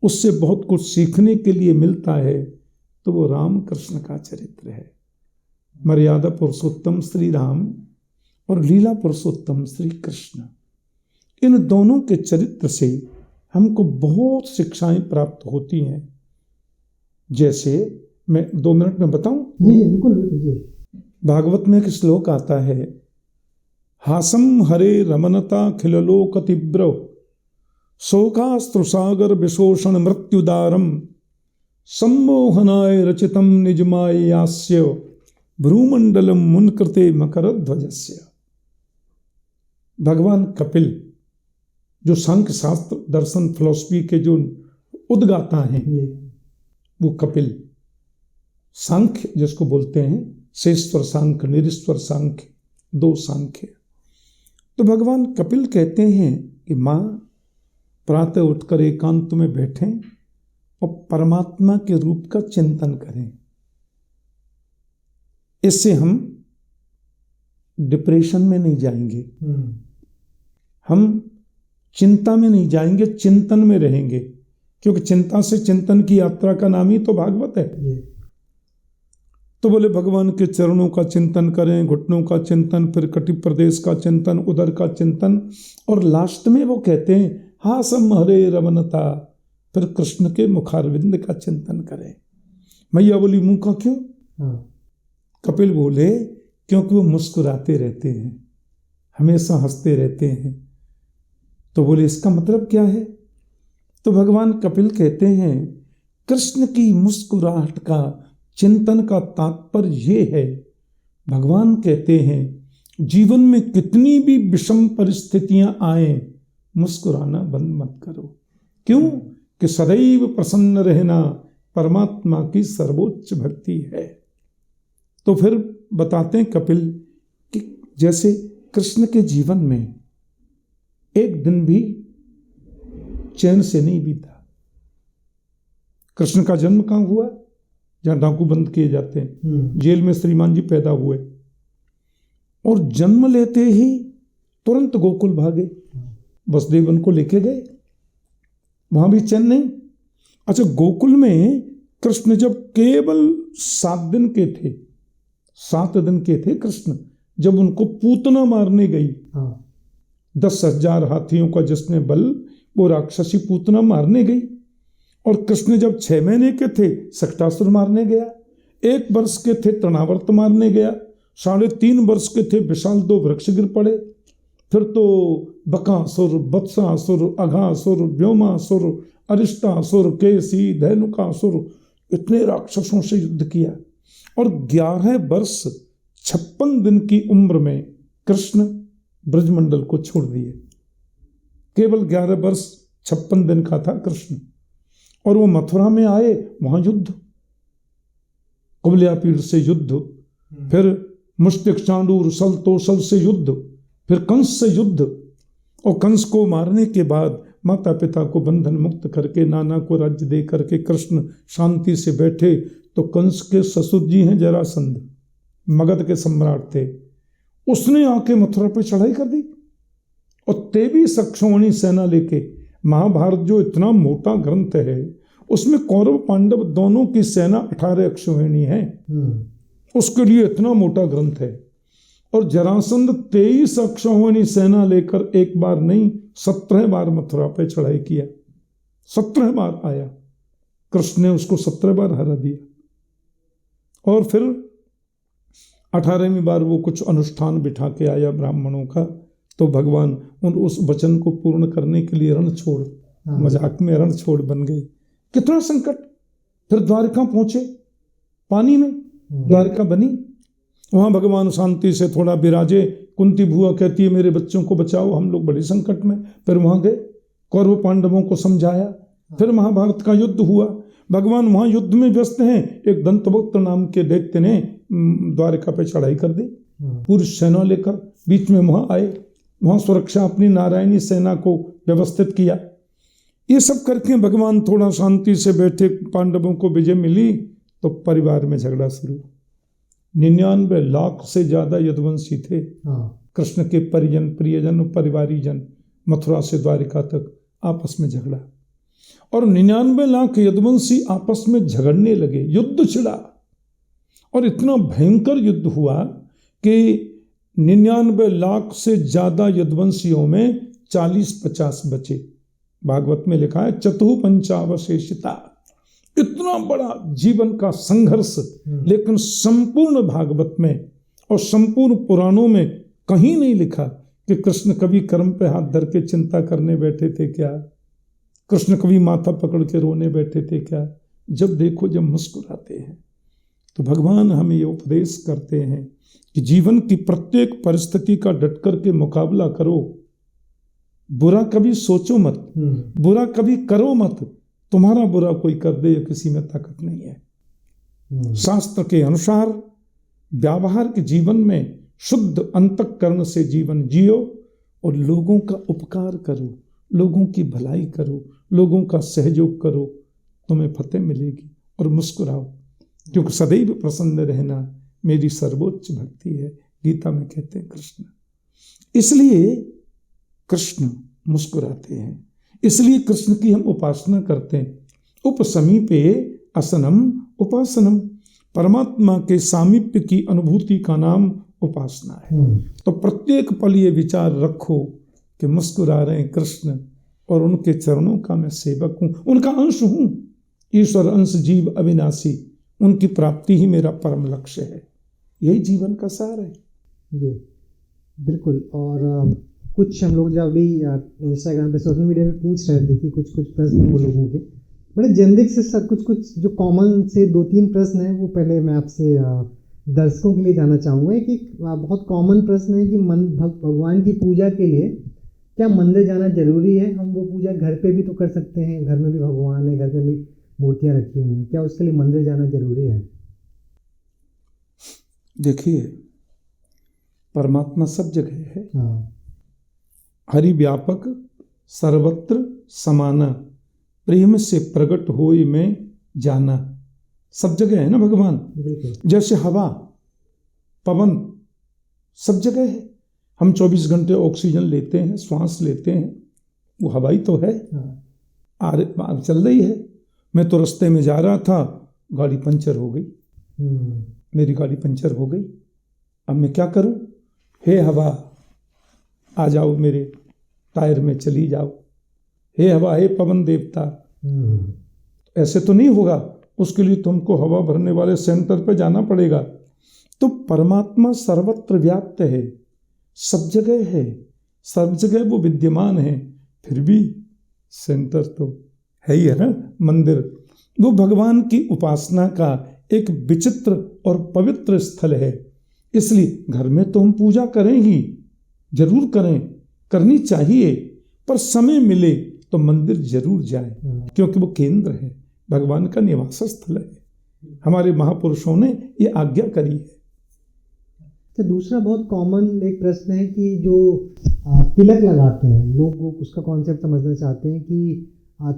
उससे बहुत कुछ सीखने के लिए मिलता है, तो वो राम कृष्ण का चरित्र है। मर्यादा पुरुषोत्तम श्री राम और लीला पुरुषोत्तम श्री कृष्ण, इन दोनों के चरित्र से हमको बहुत शिक्षाएं प्राप्त होती हैं। जैसे मैं 2 मिनट में बताऊं? बिल्कुल बिल्कुल। भागवत में एक श्लोक आता है, हासम हरे रमनता खिललोक तीव्र शोकास्त्रसागर विशोषण मृत्युदारम सम्मोहनाय रचितम निजमायास्य भ्रूमंडलम मुनकृते मकरध्वजस्य। भगवान कपिल जो सांख्य शास्त्र दर्शन फिलॉसफी के जो उद्गाता हैं, वो कपिल सांख्य जिसको बोलते हैं, शेश्वर सांख्य, निरीश्वर सांख्य, दो सांख्य। तो भगवान कपिल कहते हैं कि माँ प्रातः उठकर एकांत में बैठें और परमात्मा के रूप का चिंतन करें। इससे हम डिप्रेशन में नहीं जाएंगे, हम चिंता में नहीं जाएंगे, चिंतन में रहेंगे, क्योंकि चिंता से चिंतन की यात्रा का नाम ही तो भागवत है। तो बोले भगवान के चरणों का चिंतन करें, घुटनों का चिंतन, फिर कटि प्रदेश का चिंतन, उदर का चिंतन, और लास्ट में वो कहते हैं हासम हरे रमनता, फिर कृष्ण के मुखारविंद का चिंतन करें। मैया बोली मुंह का क्यों? कपिल बोले क्योंकि वो मुस्कुराते रहते हैं, हमेशा हंसते रहते हैं। तो बोले इसका मतलब क्या है? तो भगवान कपिल कहते हैं कृष्ण की मुस्कुराहट का चिंतन का तात्पर्य ये है, भगवान कहते हैं जीवन में कितनी भी विषम परिस्थितियां आए, मुस्कुराना बंद मत करो। क्यों? कि सदैव प्रसन्न रहना परमात्मा की सर्वोच्च भक्ति है। तो फिर बताते हैं कपिल कि जैसे कृष्ण के जीवन में एक दिन भी चैन से नहीं बीता। कृष्ण का जन्म कहाँ हुआ? जहाँ डाकू बंद किए जाते हैं, जेल में श्रीमान जी पैदा हुए, और जन्म लेते ही तुरंत गोकुल भागे, वसुदेव उनको लेके गए, वहां भी चैन नहीं। अच्छा, गोकुल में कृष्ण जब केवल 7 दिन के थे, 7 दिन के थे कृष्ण, जब उनको पूतना मारने गई, 10,000 हाथियों का जिसमें बल, वो राक्षसी पूतना मारने गई। और कृष्ण जब 6 महीने के थे सक्टासुर मारने गया, 1 वर्ष के थे तृणावर्त मारने गया, 3.5 वर्ष के थे विशाल 2 वृक्ष गिर पड़े, फिर तो बकासुर, वत्सासुर, अघासुर, व्योमासुर, अरिष्टासुर, केसी, धैनुकासुर, इतने राक्षसों से युद्ध किया। और 11 वर्ष 56 दिन की उम्र में कृष्ण ब्रजमंडल को छोड़ दिए। केवल 11 वर्ष 56 दिन का था कृष्ण, और वो मथुरा में आए, वहां युद्ध, कुबलियापीड़ से युद्ध, फिर मुष्टिक, चांडूर, सल, तोसल से युद्ध, फिर कंस से युद्ध, और कंस को मारने के बाद माता पिता को बंधन मुक्त करके, नाना को राज्य दे करके कृष्ण शांति से बैठे। तो कंस के ससुर जी हैं जरासंध, मगध के सम्राट थे, उसने आके मथुरा पे चढ़ाई कर दी, और 23 अक्षौहिणी सेना लेके। महाभारत जो इतना मोटा ग्रंथ है, उसमें कौरव पांडव दोनों की सेना 18 अक्षौहिणी है, उसके लिए इतना मोटा ग्रंथ है। और जरासंध 23 अक्षौहिणी सेना लेकर एक बार नहीं 17 बार मथुरा पे चढ़ाई किया, 17 बार आया, कृष्ण ने उसको 17 बार हरा दिया। और फिर 18वीं बार वो कुछ अनुष्ठान बिठा के आया ब्राह्मणों का, तो भगवान उस वचन को पूर्ण करने के लिए रण छोड़, मजाक में रण छोड़ बन गए। कितना संकट। फिर द्वारका पहुंचे, पानी में द्वारका बनी, वहां भगवान शांति से थोड़ा विराजे। कुंती भुआ कहती है मेरे बच्चों को बचाओ, हम लोग बड़े संकट में। फिर वहां गए, कौरव पांडवों को समझाया, फिर महाभारत का युद्ध हुआ। भगवान वहां युद्ध में व्यस्त हैं, एक दंतवक्त्र नाम के दैत्य ने द्वारका पे चढ़ाई कर दी, पूरी सेना लेकर बीच में वहां आए, वहां सुरक्षा अपनी नारायणी सेना को व्यवस्थित किया। ये सब करके भगवान थोड़ा शांति से बैठे, पांडवों को विजय मिली, तो परिवार में झगड़ा शुरू। 99 लाख से ज्यादा यदुवंशी थे, कृष्ण के परिजन, प्रियजन, परिवारी जन, मथुरा से द्वारिका तक आपस में झगड़ा, और 99 लाख यदुवंशी आपस में झगड़ने लगे, युद्ध छिड़ा। और इतना भयंकर युद्ध हुआ कि 99 लाख से ज्यादा यदुवंशियों में 40-50 बचे। भागवत में लिखा है चतुःपंचावशेषिता। इतना बड़ा जीवन का संघर्ष, लेकिन संपूर्ण भागवत में और संपूर्ण पुराणों में कहीं नहीं लिखा कि कृष्ण कभी कर्म पे हाथ धर के चिंता करने बैठे थे क्या, कृष्ण कभी माथा पकड़ के रोने बैठे थे क्या। जब देखो जब मुस्कुराते हैं। तो भगवान हमें ये उपदेश करते हैं कि जीवन की प्रत्येक परिस्थिति का डट कर के मुकाबला करो, बुरा कभी सोचो मत, बुरा कभी करो मत, तुम्हारा बुरा कोई कर दे, किसी में ताकत नहीं है। शास्त्र के अनुसार व्यावहार के जीवन में शुद्ध अंतःकरण से जीवन जियो और लोगों का उपकार करो, लोगों की भलाई करो, लोगों का सहयोग करो, तुम्हें फतेह मिलेगी। और मुस्कुराओ, क्योंकि सदैव प्रसन्न रहना मेरी सर्वोच्च भक्ति है, गीता में कहते हैं कृष्ण। इसलिए कृष्ण मुस्कुराते हैं, इसलिए कृष्ण की हम उपासना करते हैं। उपसमीपे असनम उपासनम, परमात्मा के सामीप्य की अनुभूति का नाम उपासना है। तो प्रत्येक पल ये विचार रखो कि मुस्कुरा रहे हैं कृष्ण और उनके चरणों का मैं सेवक हूं, उनका अंश हूं। ईश्वर अंश जीव अविनाशी, उनकी प्राप्ति ही मेरा परम लक्ष्य है। यही जीवन का सार है। जी बिल्कुल। और कुछ हम लोग जब अभी इंस्टाग्राम पे सोशल मीडिया पे पूछ रहे थे कि कुछ प्रश्न वो लोगों के बड़े जेनरिक से सर, कुछ जो कॉमन से 2-3 प्रश्न हैं वो पहले मैं आपसे दर्शकों के लिए जानना चाहूँगा। कि बहुत कॉमन प्रश्न है कि भगवान की पूजा के लिए क्या मंदिर जाना जरूरी है? हम वो पूजा घर पे भी तो कर सकते हैं, घर में भी भगवान है, घर में भी मूर्तियाँ रखी हुई हैं, क्या उसके लिए मंदिर जाना जरूरी है? देखिए, परमात्मा सब जगह है। हाँ। हरि व्यापक सर्वत्र समाना, प्रेम से प्रकट होए में जाना। सब जगह है ना भगवान। जैसे हवा पवन सब जगह है। हम 24 घंटे ऑक्सीजन लेते हैं, श्वास लेते हैं, वो हवा ही तो है। चल रही है। मैं तो रास्ते में जा रहा था, गाड़ी पंचर हो गई, मेरी गाड़ी पंचर हो गई। अब मैं क्या करूं? हे हवा आ जाओ, मेरे टायर में चली जाओ। हे हवा, हे पवन देवता। ऐसे तो नहीं होगा, उसके लिए तुमको हवा भरने वाले सेंटर पे जाना पड़ेगा। तो परमात्मा सर्वत्र व्याप्त है, सब जगह है, सब जगह वो विद्यमान है। फिर भी सेंटर तो है ही है ना, मंदिर। वो भगवान की उपासना का एक विचित्र और पवित्र स्थल है। इसलिए घर में तो हम पूजा करें ही, जरूर करें, करनी चाहिए, पर समय मिले तो मंदिर जरूर जाए, क्योंकि वो केंद्र है, भगवान का निवास स्थल है। हमारे महापुरुषों ने ये आज्ञा करी है। तो दूसरा बहुत कॉमन एक प्रश्न है कि जो तिलक लगाते हैं लोग, वो उसका कॉन्सेप्ट समझना चाहते हैं कि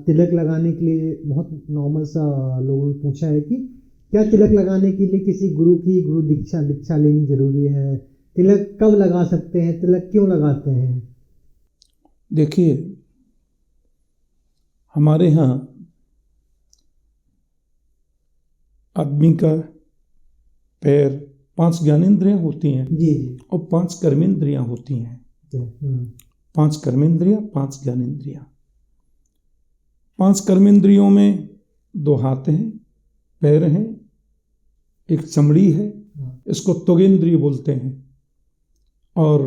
तिलक लगाने के लिए बहुत नॉर्मल सा लोगों ने पूछा है कि क्या तिलक लगाने के लिए किसी गुरु दीक्षा लेनी जरूरी है? तिलक कब लगा सकते हैं? तिलक क्यों लगाते हैं? देखिए, हमारे यहाँ आदमी का पैर 5 ज्ञानेंद्रियां होती हैं। जी। और 5 कर्मेंद्रियां होती हैं। 5 कर्मेंद्रियां, 5 ज्ञानेंद्रियां। 5 कर्मेंद्रियों में 2 हाथ हैं, पैर हैं, एक चमड़ी है, इसको त्वगेंद्रिय बोलते हैं। और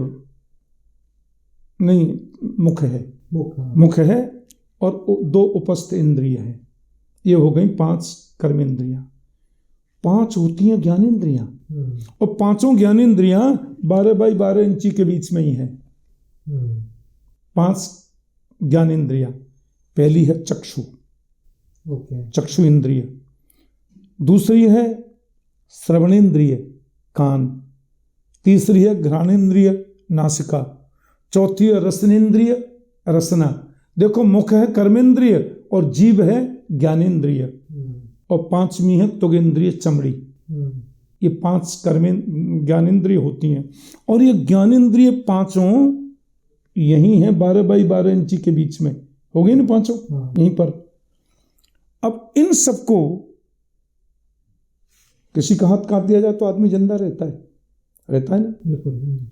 नहीं, मुख है, मुख है, और 2 उपस्थ इंद्रिय हैं। ये हो गई 5 कर्मेंद्रियां। 5 होती हैं ज्ञानेंद्रियां, और 5 ज्ञानेंद्रियां 12x12 इंची के बीच में ही हैं। 5 ज्ञानेंद्रियां। पहली है चक्षु, चक्षु इंद्रिय। दूसरी है श्रवणेंद्रिय, कान। तीसरी है घ्राणेंद्रिय, नासिका। चौथी है रसनेंद्रिय, रसना। देखो, मुख है कर्मेंद्रिय और जीभ है ज्ञानेंद्रिय, और 5वीं है त्वगेंद्रिय, चमड़ी। ये 5 ज्ञानेंद्रिय होती हैं। और ये ज्ञानेंद्रिय 5 यही है 12x12 इंची के बीच में, हो गई ना 5 यहीं पर। अब इन सबको किसी का हाथ काट दिया जाए तो आदमी जिंदा रहता है ना।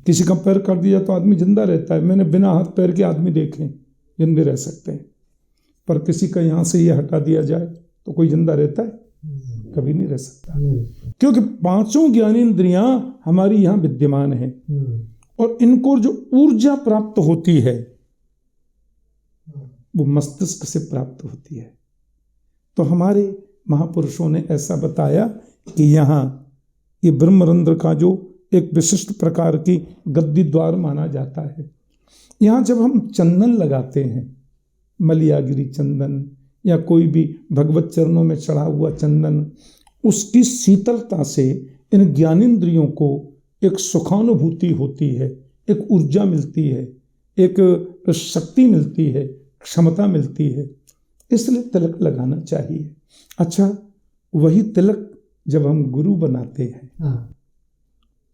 किसी का पैर काट दिया तो आदमी जिंदा रहता है। मैंने बिना हाथ पैर के आदमी देखे, जिंदे रह सकते हैं। पर किसी का यहाँ से ये हटा दिया जाए तो कोई जिंदा रहता है? कभी नहीं रह सकता, क्योंकि 5 ज्ञानेंद्रियां हमारी यहाँ विद्यमान है, और इनको जो ऊर्जा प्राप्त होती है वो मस्तिष्क से प्राप्त होती है। तो हमारे महापुरुषों ने ऐसा बताया कि यहाँ ये ब्रह्मरंध्र का जो एक विशिष्ट प्रकार की गद्दी द्वार माना जाता है। यहाँ जब हम चंदन लगाते हैं, मलियागिरी चंदन या कोई भी भगवत चरणों में चढ़ा हुआ चंदन, उसकी शीतलता से इन ज्ञानेंद्रियों को एक सुखानुभूति होती है, एक ऊर्जा मिलती है, एक शक्ति मिलती है, क्षमता मिलती है। इसलिए तिलक लगाना चाहिए। अच्छा, वही तिलक जब हम गुरु बनाते हैं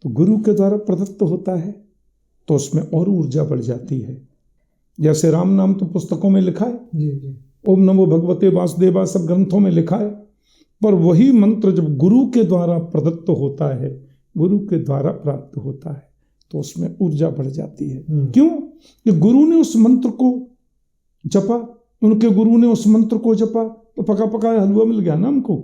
तो गुरु के द्वारा प्रदत्त होता है तो उसमें और ऊर्जा बढ़ जाती है। जैसे राम नाम तो पुस्तकों में लिखा है, जी जी, ओम नमो भगवते वासुदेवा सब ग्रंथों में लिखा है, पर वही मंत्र जब गुरु के द्वारा प्रदत्त होता है, गुरु के द्वारा प्राप्त होता है, तो उसमें ऊर्जा बढ़ जाती है। क्यों? कि गुरु ने उस मंत्र को जपा, उनके गुरु ने उस मंत्र को जपा, तो पका पकाया हलवा मिल गया ना हमको।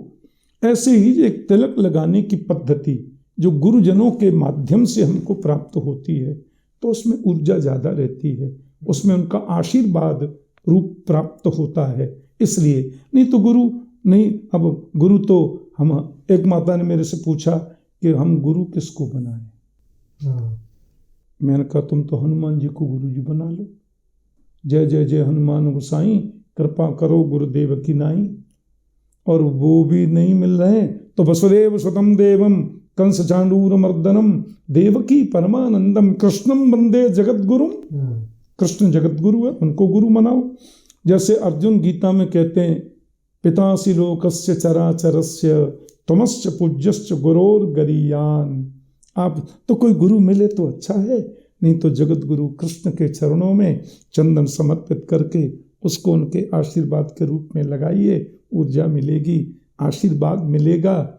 ऐसे ही एक तिलक लगाने की पद्धति जो गुरुजनों के माध्यम से हमको प्राप्त होती है, तो उसमें ऊर्जा ज़्यादा रहती है, उसमें उनका आशीर्वाद रूप प्राप्त होता है। इसलिए नहीं तो गुरु नहीं, अब गुरु तो हम, एक माता ने मेरे से पूछा कि हम गुरु किसको बनाएं। मैंने कहा तुम तो हनुमान जी को गुरु जी बना लो। जय जय जय हनुमान गोसाई, कृपा करो गुरुदेव की नाई। और वो भी नहीं मिल रहे तो वसुदेव सुतम देवम कंस चांडूर मर्दनम देवकी परमानंदम कृष्णम वंदे जगत गुरु। कृष्ण जगत गुरु है, उनको गुरु मनाओ। जैसे अर्जुन गीता में कहते हैं, पितासि लोकस्य चराचरस्य त्वमश्च पूज्यश्च गुरोर गरीयान। आप तो कोई गुरु मिले तो अच्छा है, नहीं तो जगत गुरु कृष्ण के चरणों में चंदन समर्पित करके उसको उनके आशीर्वाद के रूप में लगाइए, ऊर्जा मिलेगी, आशीर्वाद मिलेगा।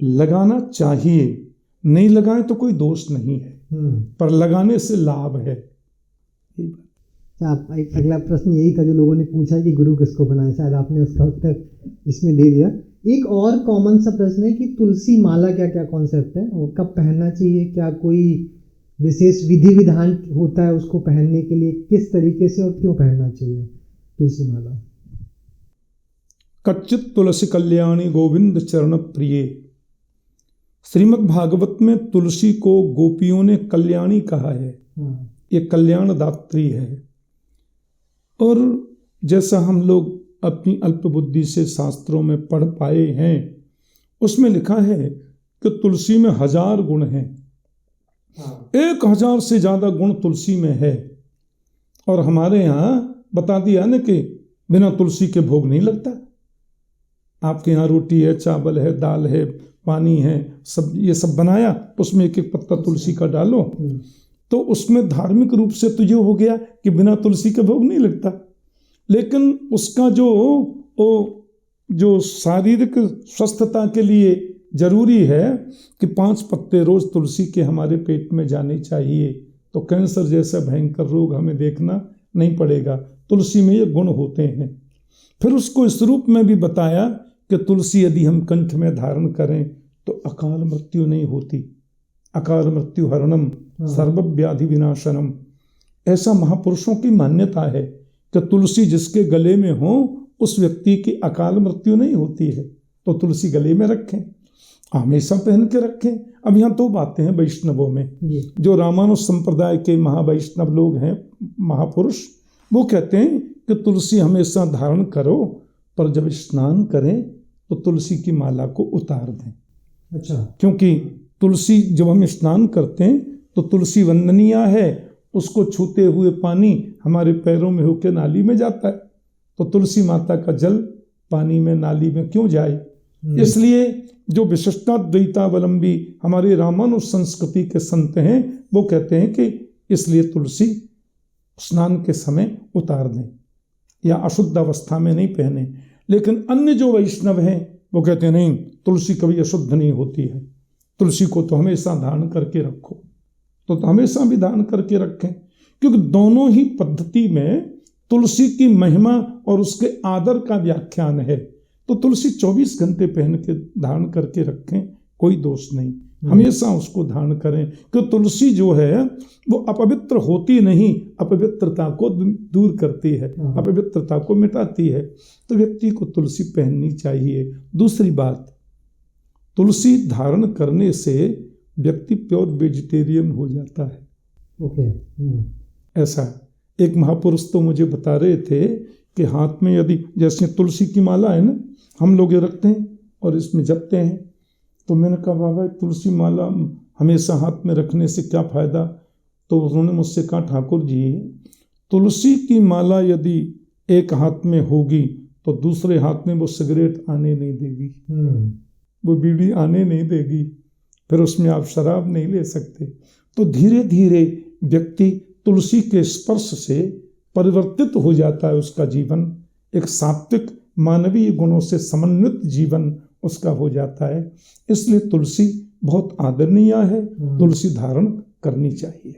लगाना चाहिए, नहीं लगाएं तो कोई दोष नहीं है, पर लगाने से लाभ है। आप एक अगला प्रश्न यही था जो लोगों ने पूछा कि गुरु किसको बनाए, शायद आपने उसका उत्तर इसमें दे दिया। एक और कॉमन सा प्रश्न है कि तुलसी माला क्या क्या कॉन्सेप्ट है और कब पहनना चाहिए, क्या कोई विशेष विधि विधान होता है उसको पहनने के लिए, किस तरीके से और क्यों पहनना चाहिए तुलसी माला? कच्चित तुलसी कल्याणी गोविंद चरण प्रिय। श्रीमद् भागवत में तुलसी को गोपियों ने कल्याणी कहा है, ये कल्याण दात्री है। और जैसा हम लोग अपनी अल्प बुद्धि से शास्त्रों में पढ़ पाए हैं, उसमें लिखा है कि तुलसी में 1000 गुण हैं, 1000 से ज़्यादा गुण तुलसी में है। और हमारे यहाँ बता दिया ना कि बिना तुलसी के भोग नहीं लगता। आपके यहाँ रोटी है, चावल है, दाल है, पानी है, सब ये सब बनाया, उसमें एक एक पत्ता तुलसी का डालो, तो उसमें धार्मिक रूप से तो ये हो गया कि बिना तुलसी के भोग नहीं लगता। लेकिन उसका जो शारीरिक स्वस्थता के लिए जरूरी है कि 5 पत्ते रोज तुलसी के हमारे पेट में जाने चाहिए, तो कैंसर जैसा भयंकर रोग हमें देखना नहीं पड़ेगा। तुलसी में ये गुण होते हैं। फिर उसको इस रूप में भी बताया कि तुलसी यदि हम कंठ में धारण करें तो अकाल मृत्यु नहीं होती। अकाल मृत्यु हरणम सर्वव्याधि विनाशनम, ऐसा महापुरुषों की मान्यता है कि तुलसी जिसके गले में हो उस व्यक्ति की अकाल मृत्यु नहीं होती है। तो तुलसी गले में रखें, हमेशा पहन के रखें। अब यहाँ 2 बातें हैं वैष्णवों में। जो रामानुज संप्रदाय के महावैष्णव लोग हैं, महापुरुष, वो कहते हैं कि तुलसी हमेशा धारण करो, पर जब स्नान करें तो तुलसी की माला को उतार दें। अच्छा, क्योंकि तुलसी जब हम स्नान करते हैं तो तुलसी वंदनीय है, उसको छूते हुए पानी हमारे पैरों में होकर नाली में जाता है, तो तुलसी माता का जल पानी में नाली में क्यों जाए। इसलिए जो विशिष्टाद्वैतावलंबी हमारे रामानुज संस्कृति के संत हैं, वो कहते हैं कि इसलिए तुलसी स्नान के समय उतार दें या अशुद्ध अवस्था में नहीं पहने। लेकिन अन्य जो वैष्णव हैं वो कहते हैं नहीं, तुलसी कभी अशुद्ध नहीं होती है, तुलसी को तो हमेशा धारण करके रखो। तो हमेशा भी धारण करके रखें, क्योंकि दोनों ही पद्धति में तुलसी की महिमा और उसके आदर का व्याख्यान है। तो तुलसी 24 घंटे पहन के धारण करके रखें, कोई दोष नहीं, हमेशा उसको धारण करें। क्योंकि तुलसी जो है वो अपवित्र होती नहीं, अपवित्रता को दूर करती है, अपवित्रता को मिटाती है। तो व्यक्ति को तुलसी पहननी चाहिए। दूसरी बात, तुलसी धारण करने से व्यक्ति प्योर वेजिटेरियन हो जाता है। ओके। ऐसा एक महापुरुष तो मुझे बता रहे थे कि हाथ में यदि जैसे तुलसी की माला है ना, हम लोग ये रखते हैं और इसमें जपते हैं, तो मैंने कहा बाबा तुलसी माला हमेशा हाथ में रखने से क्या फ़ायदा? तो उन्होंने मुझसे कहा ठाकुर जी, तुलसी की माला यदि एक हाथ में होगी तो दूसरे हाथ में वो सिगरेट आने नहीं देगी, वो बीड़ी आने नहीं देगी, फिर उसमें आप शराब नहीं ले सकते। तो धीरे धीरे व्यक्ति तुलसी के स्पर्श से परिवर्तित हो जाता है, उसका जीवन एक सात्विक मानवीय गुणों से समन्वित जीवन उसका हो जाता है। इसलिए तुलसी बहुत आदरणीय है, तुलसी धारण करनी चाहिए।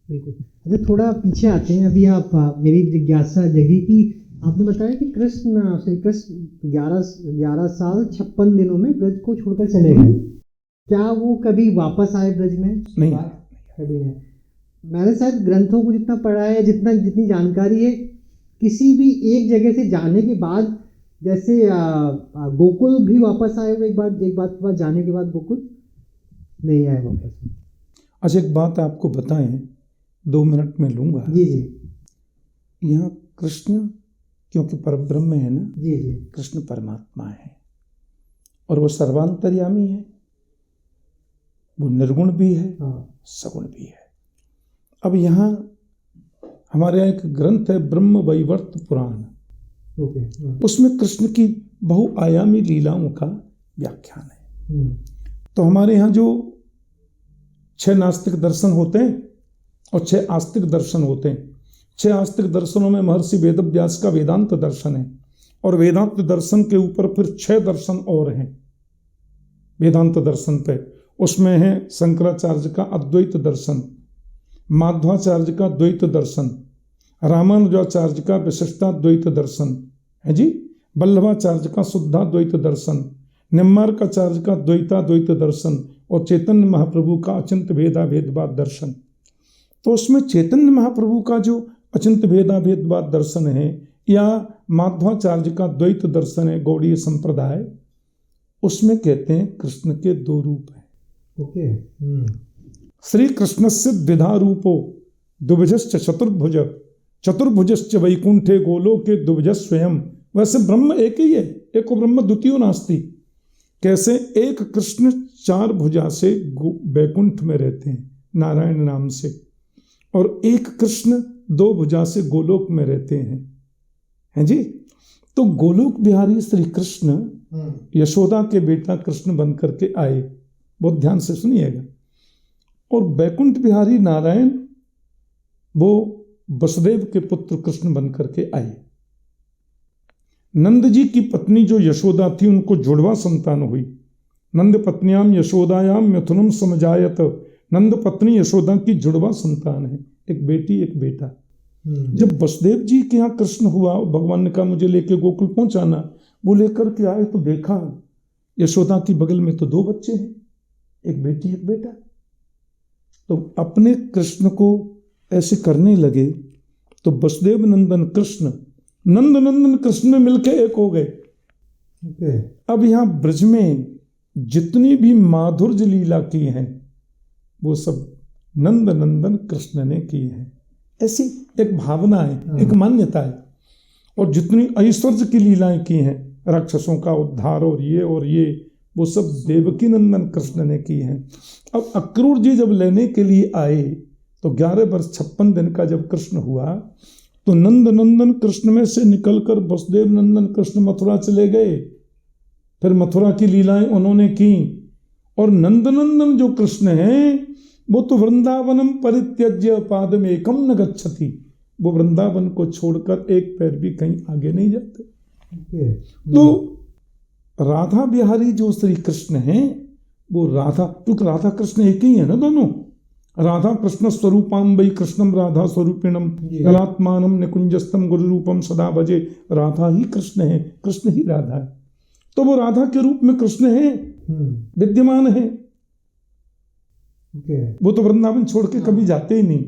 बिल्कुल। अच्छा, थोड़ा पीछे आते हैं। अभी आप मेरी जिज्ञासा जगी कि आपने बताया कि श्री कृष्ण 11 साल 56 दिनों में ब्रज को छोड़कर चले गए। क्या वो कभी वापस आए ब्रज में? नहीं, कभी नहीं। मैंने शायद ग्रंथों को जितना पढ़ा है, जितनी जानकारी है, किसी भी एक जगह से जाने के बाद, जैसे गोकुल भी वापस आए हुए एक बार जाने के बाद गोकुल नहीं आए वापस। अच्छा, एक बात आपको बताएं, 2 मिनट में लूँगा। जी जी। यहाँ कृष्ण क्योंकि परब्रह्म है ना, जी जी, कृष्ण परमात्मा है और वो सर्वांतर्यामी है, वो निर्गुण भी है, सगुण भी है। अब यहाँ हमारे यहाँ एक ग्रंथ है ब्रह्म वैवर्त पुराण, उसमें कृष्ण की बहुआयामी लीलाओं का व्याख्यान है। तो हमारे यहाँ जो 6 नास्तिक दर्शन होते हैं और 6 आस्तिक दर्शन होते हैं। 6 आस्तिक दर्शनों में महर्षि वेदव्यास का वेदांत दर्शन है और वेदांत दर्शन के ऊपर फिर 6 दर्शन और हैं वेदांत दर्शन पे। उसमें है शंकराचार्य का अद्वैत दर्शन, माध्वाचार्य का द्वैत दर्शन, रामानुजाचार्य का विशिष्टाद्वैत दर्शन है जी, वल्लभाचार्य का शुद्धाद्वैत दर्शन, निम्बार्काचार्य का द्वैताद्वैत दर्शन और चैतन्य महाप्रभु का अचिंत्य भेदाभेदवाद दर्शन। तो उसमें चैतन्य महाप्रभु का जो अचिंत्य भेदाभेदवाद दर्शन है या माध्वाचार्य का द्वैत दर्शन है गौड़ीय संप्रदाय, उसमें कहते हैं कृष्ण के 2 रूप हैं। श्री कृष्णस्य द्विधा रूपो द्विभुजश्च चतुर्भुज, चतुर्भुजश्च वैकुंठे गोलोके द्विभुज स्वयं। वैसे ब्रह्म एक ही है, एको ब्रह्म द्वितीयो नास्ति। कैसे? एक कृष्ण 4 भुजा से वैकुंठ में रहते हैं नारायण नाम से, और एक कृष्ण 2 भुजा से गोलोक में रहते हैं जी। तो गोलोक बिहारी श्री कृष्ण यशोदा के बेटा कृष्ण बन करके आए, बहुत ध्यान से सुनिएगा। और वैकुंठ बिहारी नारायण वो वसुदेव के पुत्र कृष्ण बन करके आए। नंद जी की पत्नी जो यशोदा थी उनको जुड़वा संतान हुई। नंद पत्नियाम यशोदायाम मिथुनम समजायत। नंद पत्नी यशोदा की जुड़वा संतान है, एक बेटी एक बेटा। जब वसुदेव जी के यहाँ कृष्ण हुआ, भगवान ने कहा मुझे लेके गोकुल पहुंचाना, वो लेकर के आए तो देखा यशोदा की बगल में तो 2 बच्चे हैं, एक बेटी एक बेटा। तो अपने कृष्ण को ऐसे करने लगे तो वसुदेव नंदन कृष्ण नंद नंदन कृष्ण में मिलके एक हो गए। अब यहाँ ब्रज में जितनी भी माधुर्य लीला की हैं वो सब नंद नंदन कृष्ण ने की है, ऐसी एक भावना है, एक मान्यता है। और जितनी ऐश्वर्य की लीलाएं की हैं, राक्षसों का उद्धार और ये वो सब देवकी नंदन कृष्ण ने की हैं। अब अक्रूर जी जब लेने के लिए आए तो 11 वर्ष 56 दिन का जब कृष्ण हुआ तो नंद नंदन कृष्ण में से निकलकर वसुदेव नंदन कृष्ण मथुरा चले गए। फिर मथुरा की लीलाएं उन्होंने की। और नंद नंदन जो कृष्ण हैं वो तो वृंदावनम परित्यज्य पादम एकम न गच्छति, वो वृंदावन को छोड़कर एक पैर भी कहीं आगे नहीं जाते। तो राधा बिहारी जो श्री कृष्ण हैं वो राधा, क्योंकि राधा कृष्ण एक ही है ना दोनों। राधा कृष्ण स्वरूपाम वै कृष्णम राधा स्वरूपिणम कलात्मानम निकुंजस्तम गुरु रूपम सदा भजे। राधा ही कृष्ण है, कृष्ण ही राधा है। तो वो राधा के रूप में कृष्ण है, विद्यमान है। वो तो वृंदावन छोड़ के कभी जाते ही नहीं।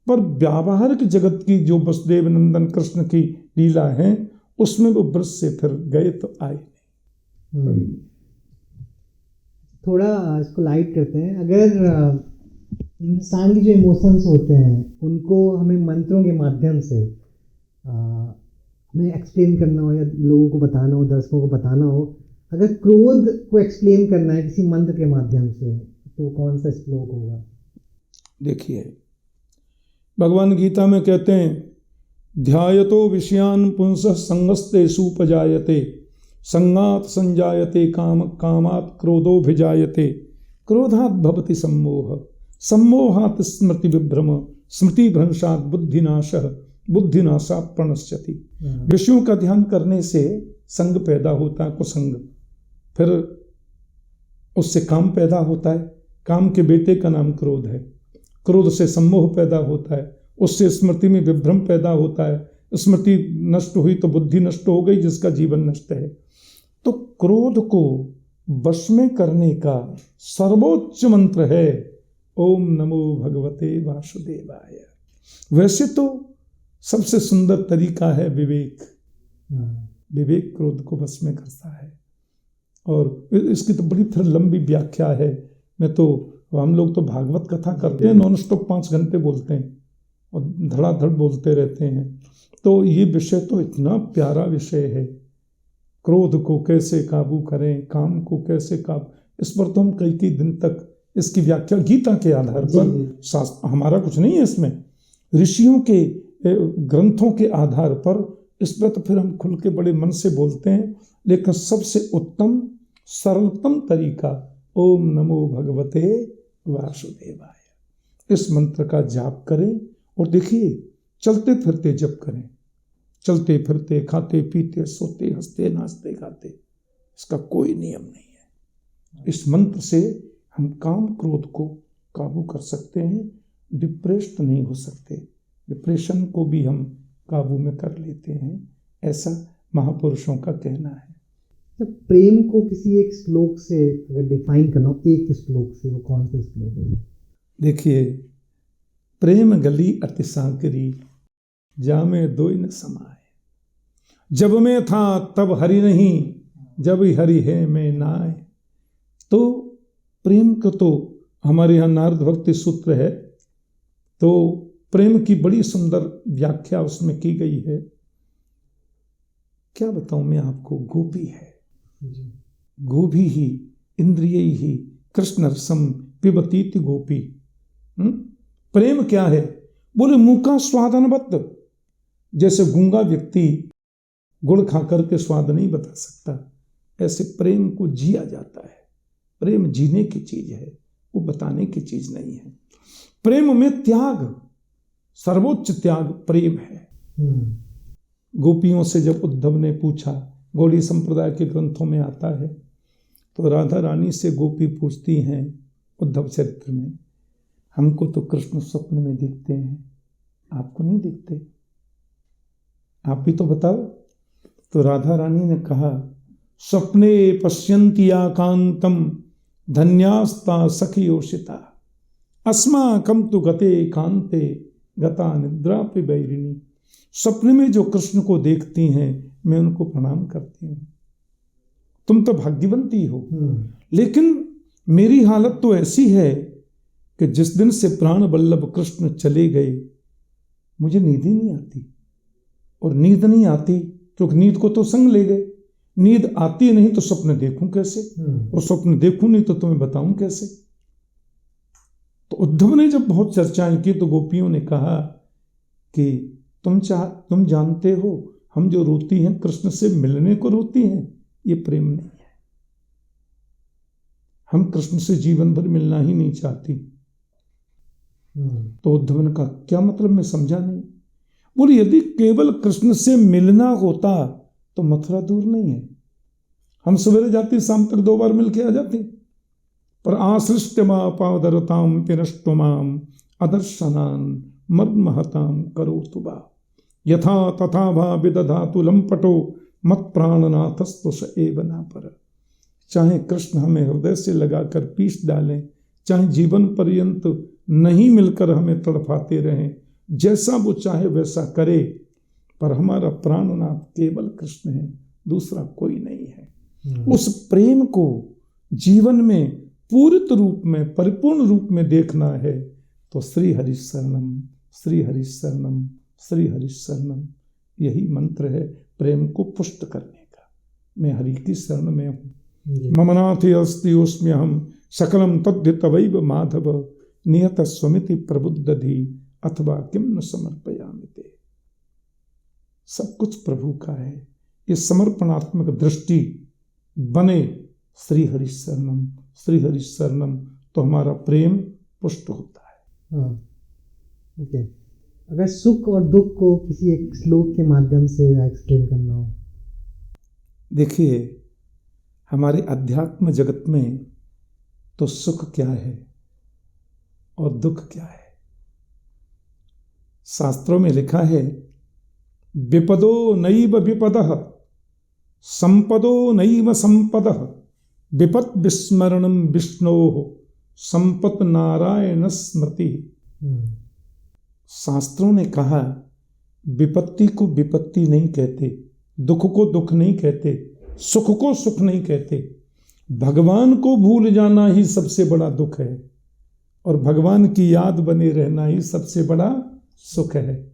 पर व्यावहारिक जगत की जो वसुदेव नंदन कृष्ण की लीला है उसमें वो ब्रज से फिर गए तो आए नहीं। थोड़ा इसको लाइट करते हैं। अगर इंसान के जो इमोशंस होते हैं उनको हमें मंत्रों के माध्यम से हमें एक्सप्लेन करना हो या लोगों को बताना हो, दर्शकों को बताना हो, अगर क्रोध को एक्सप्लेन करना है किसी मंत्र के माध्यम से, तो कौन सा श्लोक होगा? देखिए, भगवान गीता में कहते हैं, ध्यायतो विषयान पुंसः संगस्ते सुपजायते, संगात संजायते काम, कामात क्रोधो भिजायते, क्रोधात भवति सम्मोह, सम्मोहात स्मृति विभ्रम, स्मृति भ्रंशात बुद्धिनाशः, बुद्धिनाशात प्रणश्यति। विषयों का ध्यान करने से संग पैदा होता है, कुसंग, फिर उससे काम पैदा होता है, काम के बेटे का नाम क्रोध है, क्रोध से सम्मोह पैदा होता है, उससे स्मृति में विभ्रम पैदा होता है, स्मृति नष्ट हुई तो बुद्धि नष्ट हो गई, जिसका जीवन नष्ट है। तो क्रोध को वश में करने का सर्वोच्च मंत्र है ओम नमो भगवते वासुदेवाय। वैसे तो सबसे सुंदर तरीका है विवेक। विवेक क्रोध को वश में करता है, और इसकी तो बड़ी फिर लंबी व्याख्या है। हम लोग तो भागवत कथा करते हैं, नॉन स्टॉप 5 घंटे बोलते हैं और धड़ाधड़ बोलते रहते हैं। तो ये विषय तो इतना प्यारा विषय है, क्रोध को कैसे काबू करें, काम को कैसे काबू, इस पर तो हम कई दिन तक इसकी व्याख्या गीता के आधार पर, शास्त्र हमारा कुछ नहीं है इसमें, ऋषियों के ग्रंथों के आधार पर इस पर तो फिर हम खुल के बड़े मन से बोलते हैं। लेकिन सबसे उत्तम सरलतम तरीका ओम नमो भगवते वासुदेवाय, इस मंत्र का जाप करें। और देखिए, चलते फिरते जप करें, चलते फिरते, खाते पीते, सोते, हंसते, नाचते, गाते, इसका कोई नियम नहीं है। इस मंत्र से हम काम क्रोध को काबू कर सकते हैं, डिप्रेस्ड नहीं हो सकते, डिप्रेशन को भी हम काबू में कर लेते हैं, ऐसा महापुरुषों का कहना है। तो प्रेम को किसी एक श्लोक से अगर डिफाइन करना हो, एक श्लोक से, वो कौन सा श्लोक है? देखिए, प्रेम गली अति सांकरी, जामे दोई न समाए, जब मैं था तब हरि नहीं, जब हरि है मैं नाय। तो प्रेम का तो हमारे यहाँ नारद भक्ति सूत्र है, तो प्रेम की बड़ी सुंदर व्याख्या उसमें की गई है। क्या बताऊं मैं आपको, गोपी है, गोभी ही इंद्रिय ही कृष्ण रसम पिबतीति गोपी। प्रेम क्या है? बोले मुंह का स्वाद अनबद्ध, जैसे गूंगा व्यक्ति गुड़ खाकर के स्वाद नहीं बता सकता, ऐसे प्रेम को जिया जाता है। प्रेम जीने की चीज है, वो बताने की चीज नहीं है। प्रेम में त्याग, सर्वोच्च त्याग प्रेम है। गोपियों से जब उद्धव ने पूछा, गौड़ी संप्रदाय के ग्रंथों में आता है, तो राधा रानी से गोपी पूछती हैं उद्धव चरित्र में, हमको तो कृष्ण स्वप्न में दिखते हैं, आपको नहीं दिखते, आप भी तो बताओ। तो राधा रानी ने कहा, स्वप्ने पश्यन्ति आकांतम धन्यास्ता सखियोषिता, अस्माकं तु गते कांते गता निद्रा पे बैरिणी। स्वप्न में जो कृष्ण को देखती हैं, मैं उनको प्रणाम करती हूँ, तुम तो भाग्यवंती हो। लेकिन मेरी हालत तो ऐसी है कि जिस दिन से प्राण वल्लभ कृष्ण चले गए, मुझे नींद ही नहीं आती। और नींद नहीं आती क्योंकि नींद को तो संग ले गए, नींद आती नहीं तो स्वप्न देखूं कैसे, और स्वप्न देखूं नहीं तो तुम्हें बताऊं कैसे। तो उद्धव ने जब बहुत चर्चाएं की, तो गोपियों ने कहा कि तुम जानते हो, हम जो रोती हैं कृष्ण से मिलने को रोती हैं, ये प्रेम नहीं है। हम कृष्ण से जीवन भर मिलना ही नहीं चाहती। तो उद्धव ने कहा, क्या मतलब, मैं समझा नहीं। बोले, यदि केवल कृष्ण से मिलना होता तो मथुरा दूर नहीं है, हम सवेरे जाती, शाम तक 2 बार मिल के आ जाती। पर आसृष्टमा पावदरताम पिनष्टमाम अदर्शनान मर्महताम करोतु बा, यथा तथा भा विदधातु लंपटो मत प्राणनाथस्तु स एव न पर। चाहे कृष्ण हमें हृदय से लगाकर पीस डालें, चाहे जीवन पर्यंत नहीं मिलकर हमें तड़पाते रहें, जैसा वो चाहे वैसा करे, पर हमारा प्राणनाथ केवल कृष्ण है, दूसरा कोई नहीं है। उस प्रेम को जीवन में पूरित रूप में, परिपूर्ण रूप में देखना है तो श्री हरि शरणम, श्री हरि शरणम, श्री हरि शरणम, यही मंत्र है प्रेम को पुष्ट करने का। मैं हरि की शरण में हूँ। मम नाथ अस्ति योऽस्म्यहं सकलम तद्य तवैव माधव नियत स्वमिति प्रबुद्धधि अथवा किम न समर्पयामि ते। सब कुछ प्रभु का है। ये समर्पणात्मक दृष्टि बने श्री हरि शरणम, श्री हरि शरणम, तो हमारा प्रेम पुष्ट होता है। हाँ, ओके। अगर सुख और दुख को किसी एक श्लोक के माध्यम से एक्सप्लेन करना हो। देखिए, हमारे अध्यात्म जगत में तो सुख क्या है और दुख क्या है। शास्त्रों में लिखा है विपदो नैव विपदः संपदो नैव संपदः विपत् विस्मरणं विष्णोः संपत् नारायण स्मृति। शास्त्रों ने कहा विपत्ति को विपत्ति नहीं कहते, दुख को दुख नहीं कहते, सुख को सुख नहीं कहते। भगवान को भूल जाना ही सबसे बड़ा दुख है और भगवान की याद बने रहना ही सबसे बड़ा सुख है।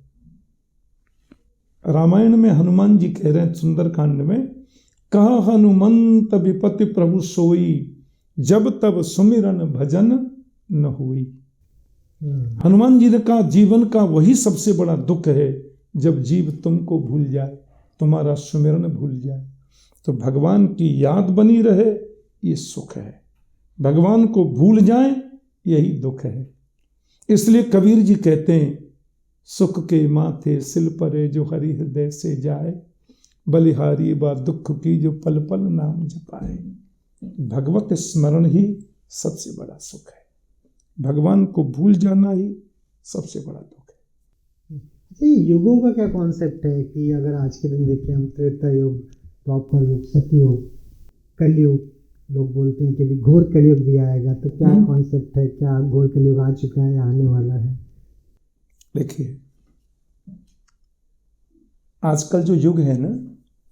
रामायण में हनुमान जी कह रहे हैं सुंदरकांड में, कहा हनुमंत विपत्ति प्रभु सोई जब तब सुमिरन भजन न हुई। हनुमान जी ने कहा जीवन का वही सबसे बड़ा दुख है जब जीव तुमको भूल जाए, तुम्हारा सुमिरन भूल जाए। तो भगवान की याद बनी रहे ये सुख है, भगवान को भूल जाए यही दुख है। इसलिए कबीर जी कहते हैं सुख के माथे सिल परे जो हरि हृदय से जाए, बलिहारी बा दुख की जो पल पल नाम जपाए। भगवत स्मरण ही सबसे बड़ा सुख है, भगवान को भूल जाना ही सबसे बड़ा दुख है। अच्छा, ये युगों का क्या कॉन्सेप्ट है कि अगर आज के दिन देखें हम त्रेता युग, द्वापर युग, सतयुग, कलयुग, लोग बोलते हैं कि अभी घोर कलयुग भी आएगा, तो क्या कॉन्सेप्ट है, क्या घोर कलयुग आ चुका है या आने वाला है? देखिए, आजकल जो युग है ना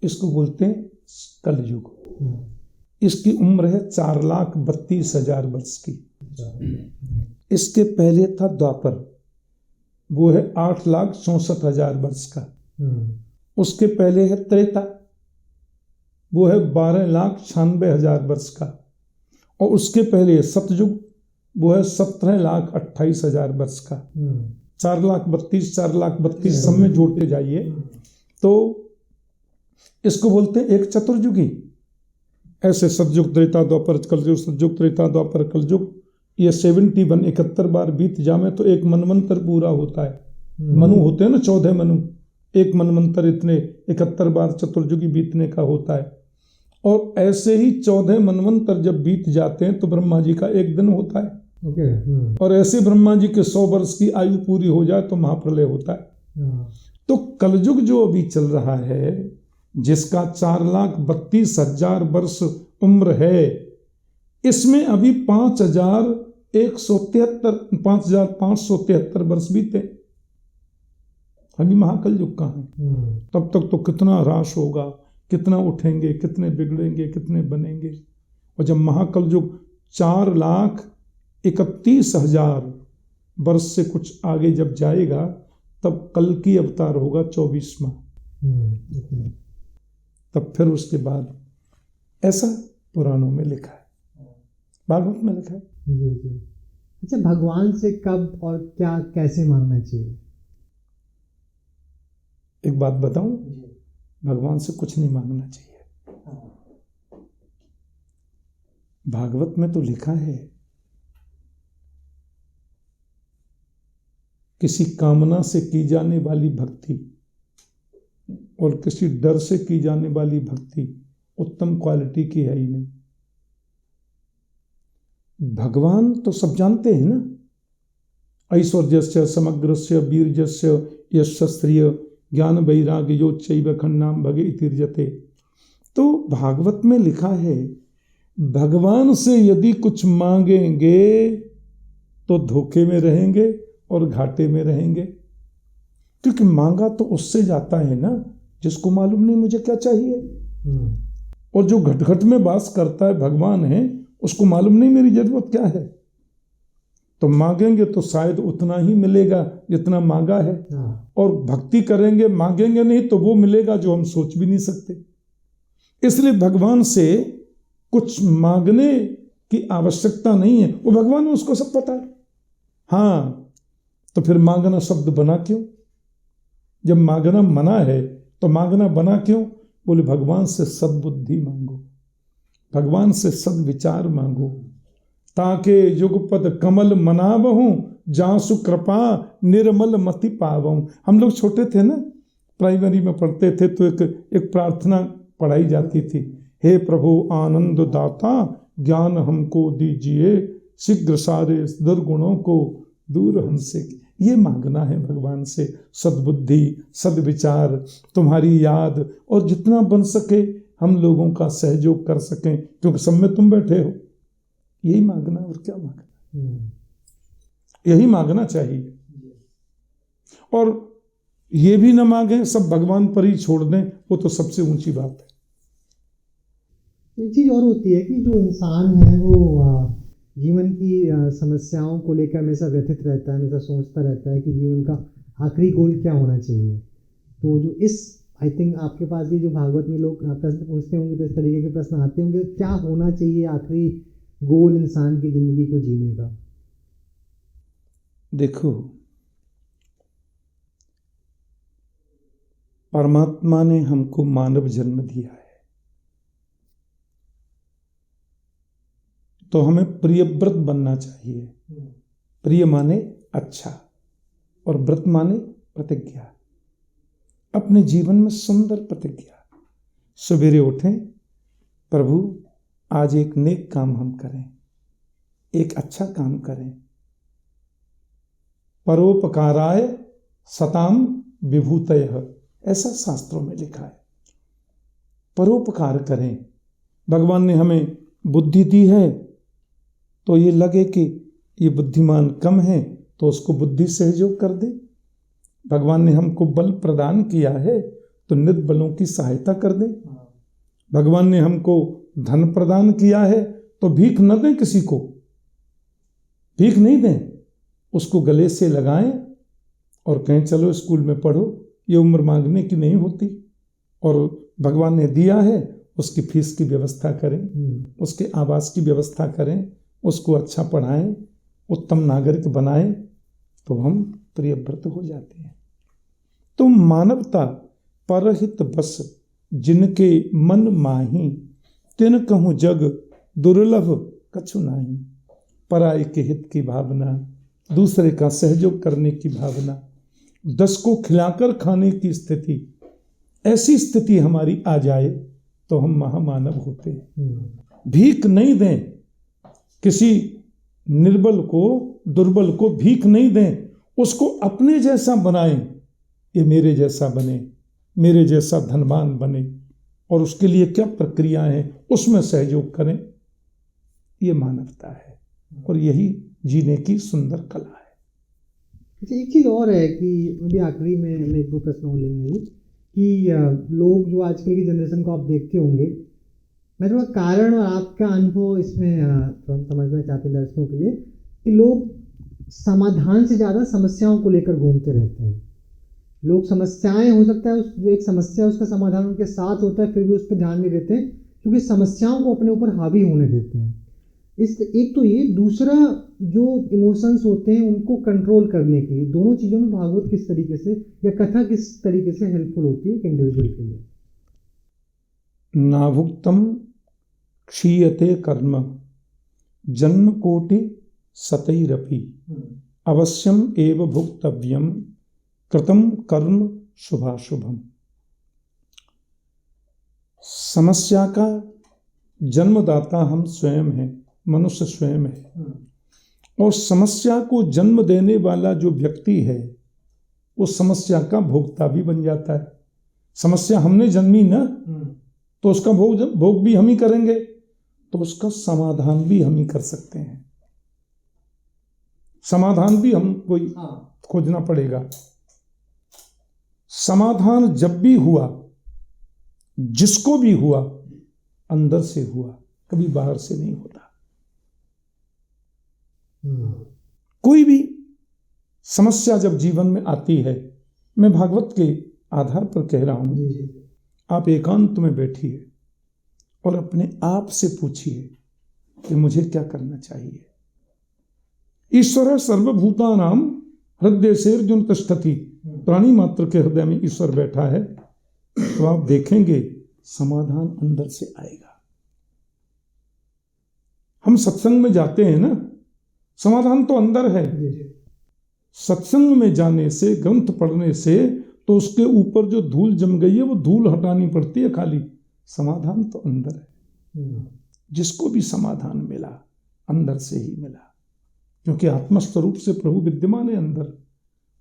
इसको बोलते हैं कलयुग। इसकी उम्र है 4,32,000 वर्ष की। इसके पहले था द्वापर, वो है 8,64,000 वर्ष का। उसके पहले है त्रेता, वो है 12,96,000 वर्ष का। और उसके पहले सतयुग, वो है 17,28,000 वर्ष का। 4,32,000 4,32,000 सब में जोड़ते जाइए तो इसको बोलते हैं एक चतुर्युगी। ऐसे सतयुग त्रेता द्वापर कलयुग, सतयुग त्रेता द्वापर कलयुग, ये 71 71 बार बीत जामे तो एक मनवंतर पूरा होता है। मनु होते हैं ना 14 मनु, एक मनवंतर इतने 71 बार चतुर्युगी बीतने का होता है। और ऐसे ही 14 मनवंतर जब बीत जाते हैं तो ब्रह्मा जी का एक दिन होता है। और ऐसे ब्रह्मा जी के 100 वर्ष की आयु पूरी हो जाए तो महाप्रलय होता है। तो कलयुग जो अभी चल रहा है, जिसका 4,32,000 वर्ष उम्र है, इसमें अभी 5,573 वर्ष बीते। अभी महाकलयुग कहाँ है? तब तक तो कितना ह्रास होगा, कितना उठेंगे, कितने बिगड़ेंगे, कितने बनेंगे। और जब महाकलयुग 4,31,000 वर्ष से कुछ आगे जब जाएगा तब कल की अवतार होगा 24वां। तब फिर उसके बाद ऐसा पुराणों में लिखा है, भागवत में लिखा है। जी। अच्छा, भगवान से कब और क्या कैसे मांगना चाहिए? एक बात बताऊं, भगवान से कुछ नहीं मांगना चाहिए। भागवत में तो लिखा है किसी कामना से की जाने वाली भक्ति और किसी डर से की जाने वाली भक्ति उत्तम क्वालिटी की है ही नहीं। भगवान तो सब जानते हैं ना, ऐश्वर्यस्य समग्रस्य वीर्यस्य यशस्त्रिय ज्ञान वैराग्य योच्चैव खंडाम भगे इतिर्जते। तो भागवत में लिखा है भगवान से यदि कुछ मांगेंगे तो धोखे में रहेंगे और घाटे में रहेंगे, क्योंकि मांगा तो उससे जाता है ना जिसको मालूम नहीं मुझे क्या चाहिए। और जो घट घट में वास करता है भगवान है, उसको मालूम नहीं मेरी जरूरत क्या है। तो मांगेंगे तो शायद उतना ही मिलेगा जितना मांगा है, और भक्ति करेंगे मांगेंगे नहीं तो वो मिलेगा जो हम सोच भी नहीं सकते। इसलिए भगवान से कुछ मांगने की आवश्यकता नहीं है, वो भगवान में उसको सब पता है। हाँ, तो फिर मांगना शब्द बना क्यों? जब मांगना मना है तो मांगना बना क्यों? बोले भगवान से सद्बुद्धि मांगो, भगवान से सद्विचार मांगो, ताके युगपद कमल मनावहूं, जासु कृपा निर्मल मति पावहूं। हम लोग छोटे थे ना, प्राइमरी में पढ़ते थे तो एक प्रार्थना पढ़ाई जाती थी, हे प्रभु आनंद दाता ज्ञान हमको दीजिए, शीघ्र सारे दुर्गुणों को दूर हमसे। ये मांगना है भगवान से, सद्बुद्धि सद्विचार, तुम्हारी याद, और जितना बन सके हम लोगों का सहयोग कर सकें, क्योंकि सब में तुम बैठे हो। यही मांगना, और क्या मांगना, यही मांगना चाहिए। और ये भी ना मांगे सब भगवान पर ही छोड़ दें, वो तो सबसे ऊंची बात है। एक चीज़ और होती है कि जो इंसान है वो जीवन की समस्याओं को लेकर हमेशा व्यथित रहता है, हमेशा सोचता रहता है कि जीवन का आखिरी गोल क्या होना चाहिए। तो जो इस आई थिंक आपके पास भी जो भागवत में लोग प्रश्न पूछते होंगे तो इस तरीके के प्रश्न आते होंगे, क्या होना चाहिए आखिरी गोल इंसान की ज़िंदगी को जीने का? देखो, परमात्मा ने हमको मानव जन्म दिया है, तो हमें प्रियव्रत बनना चाहिए। प्रिय माने अच्छा, और व्रत माने प्रतिज्ञा। अपने जीवन में सुंदर प्रतिज्ञा, सवेरे उठें, प्रभु आज एक नेक काम हम करें, एक अच्छा काम करें। परोपकाराय सताम विभूतयः, ऐसा शास्त्रों में लिखा है। परोपकार करें। भगवान ने हमें बुद्धि दी है, तो ये लगे कि ये बुद्धिमान कम है तो उसको बुद्धि सहयोग कर दे। भगवान ने हमको बल प्रदान किया है तो निर्बलों की सहायता कर दे। भगवान ने हमको धन प्रदान किया है तो भीख न दें, किसी को भीख नहीं दें, उसको गले से लगाएं और कहें चलो स्कूल में पढ़ो। ये उम्र मांगने की नहीं होती, और भगवान ने दिया है उसकी फीस की व्यवस्था करें, उसके आवास की व्यवस्था करें, उसको अच्छा पढ़ाएं, उत्तम नागरिक बनाएं, तो हम प्रियव्रत हो जाते हैं। तो मानवता परहित बस जिनके मन माही, तिन कहूँ जग दुर्लभ कछु नाही। पराये के हित की भावना, दूसरे का सहयोग करने की भावना, 10 को खिलाकर खाने की स्थिति, ऐसी स्थिति हमारी आ जाए तो हम महामानव होते हैं। भीख नहीं दें, किसी निर्बल को दुर्बल को भीख नहीं दें, उसको अपने जैसा बनाएं, ये मेरे जैसा बने, मेरे जैसा धनवान बने, और उसके लिए क्या प्रक्रियाएं हैं उसमें सहयोग करें। ये मानवता है, और यही जीने की सुंदर कला है। एक चीज़ और है कि अभी आखिरी में हम एक दो प्रश्न और लेंगे कि लोग जो आजकल की जनरेशन को आप देखते होंगे, मैं थोड़ा कारण और आपका अनुभव इसमें थोड़ा समझना चाहते हैं दर्शकों के लिए, कि लोग समाधान से ज़्यादा समस्याओं को लेकर घूमते रहते हैं। लोग समस्याएं, हो सकता है उस जो एक समस्या उसका समाधान उनके साथ होता है, फिर भी उस पर ध्यान नहीं देते क्योंकि समस्याओं को अपने ऊपर हावी होने देते हैं। इस एक तो ये, दूसरा जो इमोशंस होते हैं उनको कंट्रोल करने के लिए, दोनों चीज़ों में भागवत किस तरीके से या कथा किस तरीके से हेल्पफुल होती है एक इंडिविजुअल के लिए? नाभुक्तम क्षीयते कर्म जन्म कोटि सतैरपि, अवश्यम एव भुक्तव्यम कृतम कर्म शुभाशुभम। समस्या का जन्मदाता हम स्वयं हैं, मनुष्य स्वयं है, और समस्या को जन्म देने वाला जो व्यक्ति है उस समस्या का भोक्ता भी बन जाता है। समस्या हमने जन्मी ना, तो उसका भोग भी हम ही करेंगे, तो उसका समाधान भी हम ही कर सकते हैं। समाधान भी हमको ही खोजना पड़ेगा। समाधान जब भी हुआ, जिसको भी हुआ, अंदर से हुआ, कभी बाहर से नहीं होता। कोई भी समस्या जब जीवन में आती है, मैं भागवत के आधार पर कह रहा हूं, आप एकांत में बैठिए और अपने आप से पूछिए कि मुझे क्या करना चाहिए। ईश्वर सर्वभूतानां हृदय से अर्जुन तिष्ठति, प्राणी मात्र के हृदय में ईश्वर बैठा है। तो आप देखेंगे समाधान अंदर से आएगा। हम सत्संग में जाते हैं ना, समाधान तो अंदर है। सत्संग में जाने से, ग्रंथ पढ़ने से तो उसके ऊपर जो धूल जम गई है वो धूल हटानी पड़ती है खाली। समाधान तो अंदर है। जिसको भी समाधान मिला अंदर से ही मिला, क्योंकि आत्मस्वरूप से प्रभु विद्यमान है अंदर,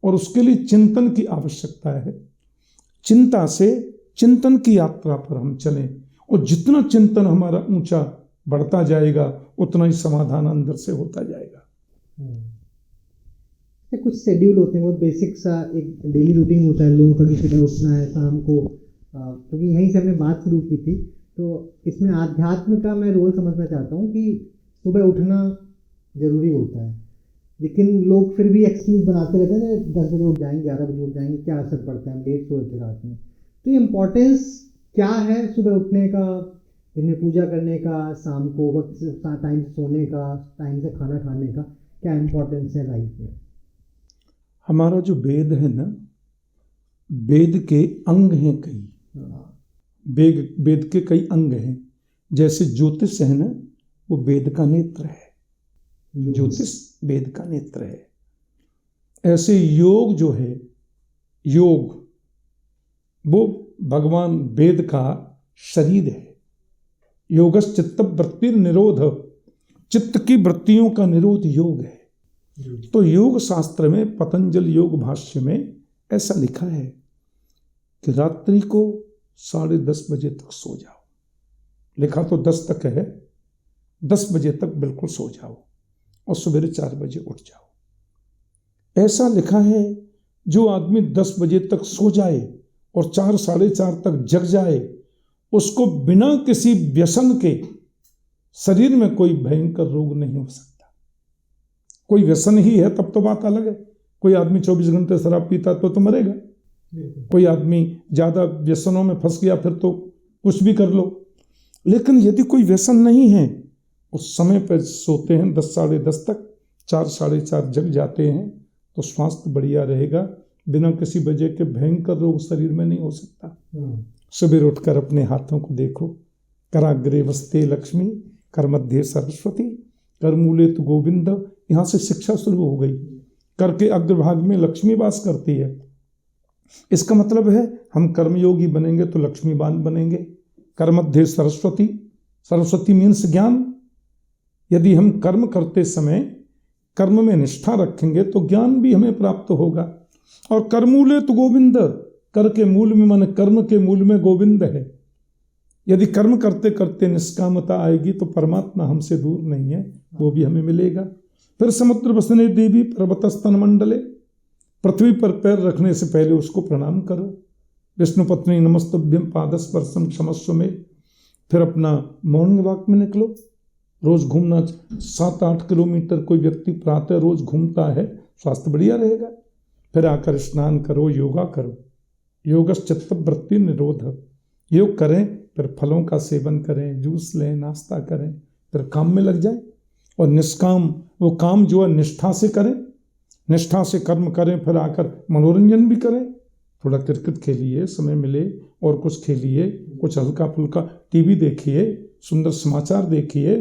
और उसके लिए चिंतन की आवश्यकता है। चिंता से चिंतन की यात्रा पर हम चलें, और जितना चिंतन हमारा ऊंचा बढ़ता जाएगा उतना ही समाधान अंदर से होता जाएगा। कुछ शेड्यूल होते हैं, बहुत बेसिक सा एक डेली रूटीन होता है लोगों का कि सुबह उठना है, शाम को, क्योंकि यहीं से हमने बात शुरू की थी, तो इसमें आध्यात्म का मैं रोल समझना चाहता हूँ कि सुबह उठना ज़रूरी होता है, लेकिन लोग फिर भी एक्सक्यूज बनाते रहते हैं, 10 बजे उठ जाएंगे, 11 बजे उठ जाएंगे, क्या असर पड़ता है, लेट सोए थे रात में। तो ये इम्पोर्टेंस क्या है सुबह उठने का, दिन में पूजा करने का, शाम को वक्त टाइम से सोने का, टाइम से खाना खाने का, क्या इम्पोर्टेंस है लाइफ में? हमारा जो वेद है ना, वेद के अंग हैं कई, वेद के कई अंग हैं। जैसे ज्योतिष है ना, वो वेद का नेत्र है, ज्योतिष वेद का नेत्र है। ऐसे योग जो है, योग वो भगवान वेद का शरीर है। योगस चित्त वृत्ति निरोध, चित्त की वृत्तियों का निरोध योग है। तो योग शास्त्र में, पतंजलि योग भाष्य में ऐसा लिखा है कि रात्रि को 10:30 बजे तक सो जाओ। लिखा तो 10 तक है, 10 बजे तक बिल्कुल सो जाओ और सवेरे 4 बजे उठ जाओ। ऐसा लिखा है, जो आदमी 10 बजे तक सो जाए और 4 साढ़े 4 तक जग जाए, उसको बिना किसी व्यसन के शरीर में कोई भयंकर रोग नहीं हो सकता। कोई व्यसन ही है तब तो बात अलग है। कोई आदमी 24 घंटे शराब पीता तो मरेगा। कोई आदमी ज्यादा व्यसनों में फंस गया फिर तो कुछ भी कर लो। लेकिन यदि कोई व्यसन नहीं है, उस समय पर सोते हैं 10 साढ़े 10 तक, 4 साढ़े 4 जग जाते हैं, तो स्वास्थ्य बढ़िया रहेगा। बिना किसी वजह के भयंकर रोग शरीर में नहीं हो सकता। सुबह उठकर अपने हाथों को देखो, कराग्रे वस्ते लक्ष्मी, कर मध्य सरस्वती, कर मूले तो गोविंद। यहाँ से शिक्षा शुरू हो गई। कर के अग्रभाग में लक्ष्मी वास करती है। इसका मतलब है हम कर्मयोगी बनेंगे तो लक्ष्मीवान बनेंगे। कर मध्य सरस्वती, सरस्वती मीन्स ज्ञान। यदि हम कर्म करते समय कर्म में निष्ठा रखेंगे तो ज्ञान भी हमें प्राप्त होगा। और कर मूले तो गोविंद, कर के मूल में माने कर्म के मूल में गोविंद है। यदि कर्म करते करते निष्कामता आएगी तो परमात्मा हमसे दूर नहीं है, वो भी हमें मिलेगा। फिर समुद्र बसने देवी पर्वतस्तन मंडले, पृथ्वी पर पैर रखने से पहले उसको प्रणाम करो। विष्णु पत्नी नमस्तभ्यम पादस्पर्शम क्षमस्व में। फिर अपना मॉर्निंग वॉक में निकलो। रोज घूमना 7-8 किलोमीटर कोई व्यक्ति प्रातः रोज घूमता है, स्वास्थ्य बढ़िया रहेगा। फिर आकर स्नान करो, योगा करो। योगश्चित्त वृत्ति निरोध, योग करें, फिर फलों का सेवन करें, जूस लें, नाश्ता करें, फिर काम में लग जाए। और निष्काम, वो काम जो है निष्ठा से करें, निष्ठा से कर्म करें। फिर आकर मनोरंजन भी करें, थोड़ा क्रिकेट खेलिए, समय मिले और कुछ खेलिए, कुछ हल्का फुल्का टीवी देखिए, सुंदर समाचार देखिए।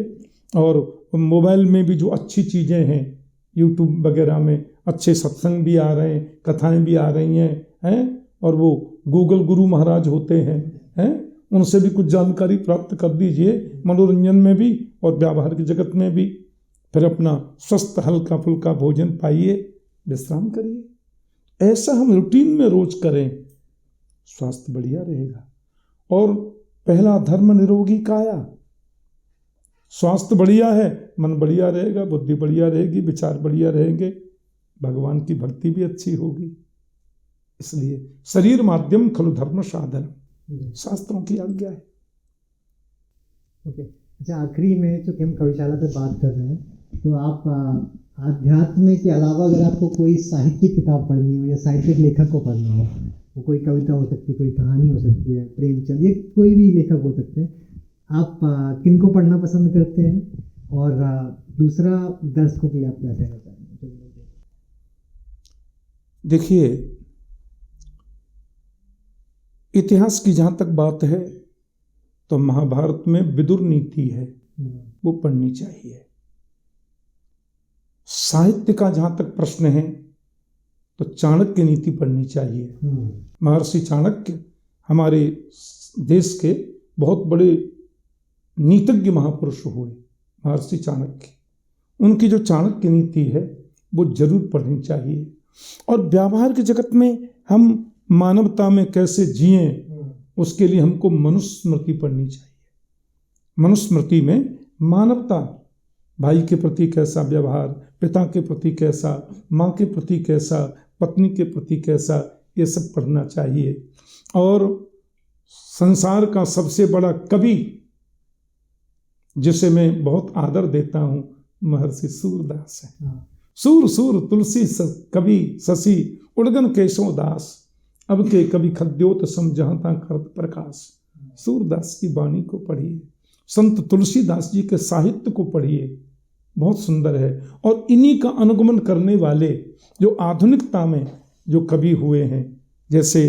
और मोबाइल में भी जो अच्छी चीज़ें हैं, यूट्यूब वगैरह में अच्छे सत्संग भी आ रहे हैं, कथाएं भी आ रही हैं, और वो गूगल गुरु महाराज होते हैं, उनसे भी कुछ जानकारी प्राप्त कर दीजिए, मनोरंजन में भी और व्यावहारिक जगत में भी। फिर अपना स्वस्थ हल्का फुल्का भोजन पाइए, विश्राम करिए। ऐसा हम रूटीन में रोज करें, स्वास्थ्य बढ़िया रहेगा। और पहला धर्म निरोगी काया, स्वास्थ्य बढ़िया है, मन बढ़िया रहेगा, बुद्धि बढ़िया रहेगी, विचार बढ़िया रहेंगे, भगवान की भक्ति भी अच्छी होगी। इसलिए शरीर माध्यम खलु धर्म साधन, शास्त्रों की आज्ञा है। ओके, अच्छा, आखिरी में चूंकि हम कविशाला से बात कर रहे हैं, तो आप आध्यात्म के अलावा अगर आपको कोई साहित्यिक किताब पढ़नी हो या साहित्यिक लेखक को पढ़ना हो, वो कोई कविता हो सकती है, कोई कहानी हो सकती है, प्रेमचंद, ये कोई भी लेखक हो सकते हैं, आप किनको पढ़ना पसंद करते हैं? और दूसरा, दर्शकों के लिए आप क्या कहना चाहेंगे? देखिए, इतिहास की जहाँ तक बात है तो महाभारत में विदुर नीति है, वो पढ़नी चाहिए। साहित्य का जहाँ तक प्रश्न है तो चाणक्य नीति पढ़नी चाहिए। महर्षि चाणक्य हमारे देश के बहुत बड़े नीतिज्ञ महापुरुष हुए, महर्षि चाणक्य। उनकी जो चाणक्य नीति है वो जरूर पढ़नी चाहिए। और व्यवहार के जगत में हम मानवता में कैसे जिएं, उसके लिए हमको मनुस्मृति पढ़नी चाहिए। मनुस्मृति में मानवता, भाई के प्रति कैसा व्यवहार, पिता के प्रति कैसा, माँ के प्रति कैसा, पत्नी के प्रति कैसा, ये सब पढ़ना चाहिए। और संसार का सबसे बड़ा कवि जिसे मैं बहुत आदर देता हूँ, महर्षि सूरदास है। सूर सूर तुलसी कवि शशि उड़गन केशव दास, अब के कवि खद्योत समझाता करत प्रकाश। सूरदास की वाणी को पढ़िए, संत तुलसीदास जी के साहित्य को पढ़िए, बहुत सुंदर है। और इन्हीं का अनुगमन करने वाले जो आधुनिकता में जो कवि हुए हैं, जैसे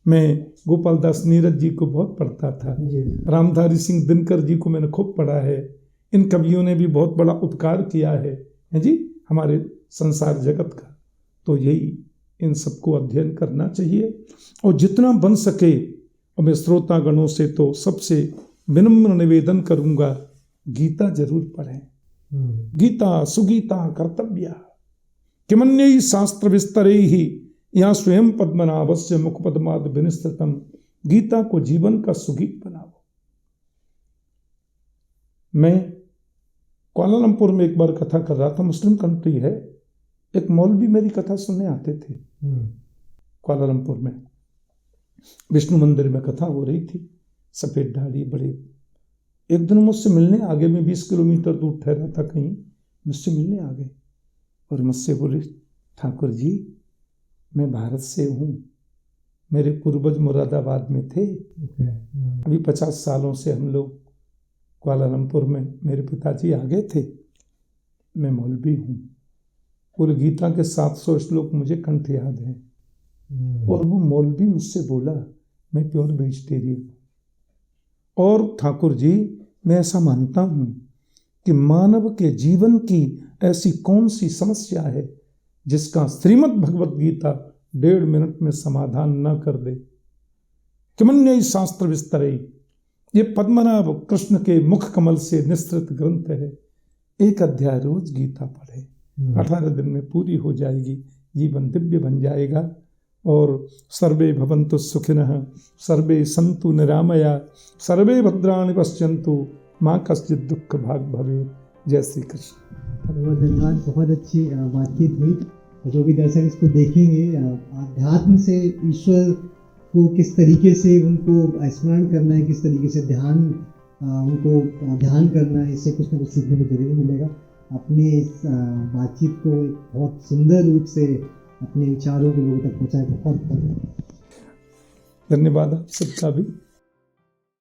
मैं गोपाल दास नीरज जी को बहुत पढ़ता था, रामधारी सिंह दिनकर जी को मैंने खूब पढ़ा है। इन कवियों ने भी बहुत बड़ा उपकार किया है जी हमारे संसार जगत का। तो यही इन सबको अध्ययन करना चाहिए। और जितना बन सके, और मैं श्रोतागणों से तो सबसे विनम्र निवेदन करूंगा, गीता जरूर पढ़ें। गीता सुगीता कर्तव्या किमन्यैः शास्त्र विस्तरैः या स्वयं पद्मनाभस्य मुख पद्माद विनिस्तृतम्। गीता को जीवन का सुगीत बनाओ। मैं कुआलालंपुर में एक बार कथा कर रहा था, मुस्लिम कंट्री है, एक मौलवी मेरी कथा सुनने आते थे। कुआलालंपुर में विष्णु मंदिर में कथा हो रही थी, सफेद दाढ़ी बड़े। एक दिन मुझसे मिलने आ गए, मैं 20 किलोमीटर दूर ठहरा था कहीं, मुझसे मिलने आ गए और मुझसे बोले, ठाकुर जी मैं भारत से हूँ, मेरे पूर्वज मुरादाबाद में थे, अभी 50 सालों से हम लोग कुआलालंपुर में, मेरे पिताजी आ गए थे, मैं मौलवी हूँ। पूरे गीता के 700 श्लोक मुझे कंठ याद हैं। और वो मौलवी मुझसे बोला, मैं प्योर वेजिटेरियन हूँ, और ठाकुर जी मैं ऐसा मानता हूँ कि मानव के जीवन की ऐसी कौन सी समस्या है जिसका श्रीमद् भगवत गीता 1.5 मिनट में समाधान न कर दे। किमन्यैः शास्त्र विस्तरैः, ये पद्मनाभ कृष्ण के मुख कमल से निस्तृत ग्रंथ है। एक अध्याय रोज गीता पढ़े, 18 दिन में पूरी हो जाएगी, जीवन दिव्य बन जाएगा। और सर्वे भवन्तु सुखिनः, सर्वे सन्तु निरामया, सर्वे भद्राणि पश्यन्तु, माँ कश्चित् दुःख भाग् भवेत्। जय श्री कृष्ण। बहुत धन्यवाद, बहुत अच्छी बातचीत हुई। जो भी दर्शक इसको देखेंगे, अध्यात्म से ईश्वर को किस तरीके से उनको स्मरण करना है, किस तरीके से उनको ध्यान करना है, इससे कुछ ना कुछ सीखने को जरूर मिलेगा। अपने इस बातचीत को एक बहुत सुंदर रूप से अपने विचारों को लोगों तक पहुँचाए, बहुत बहुत धन्यवाद आप सबका भी।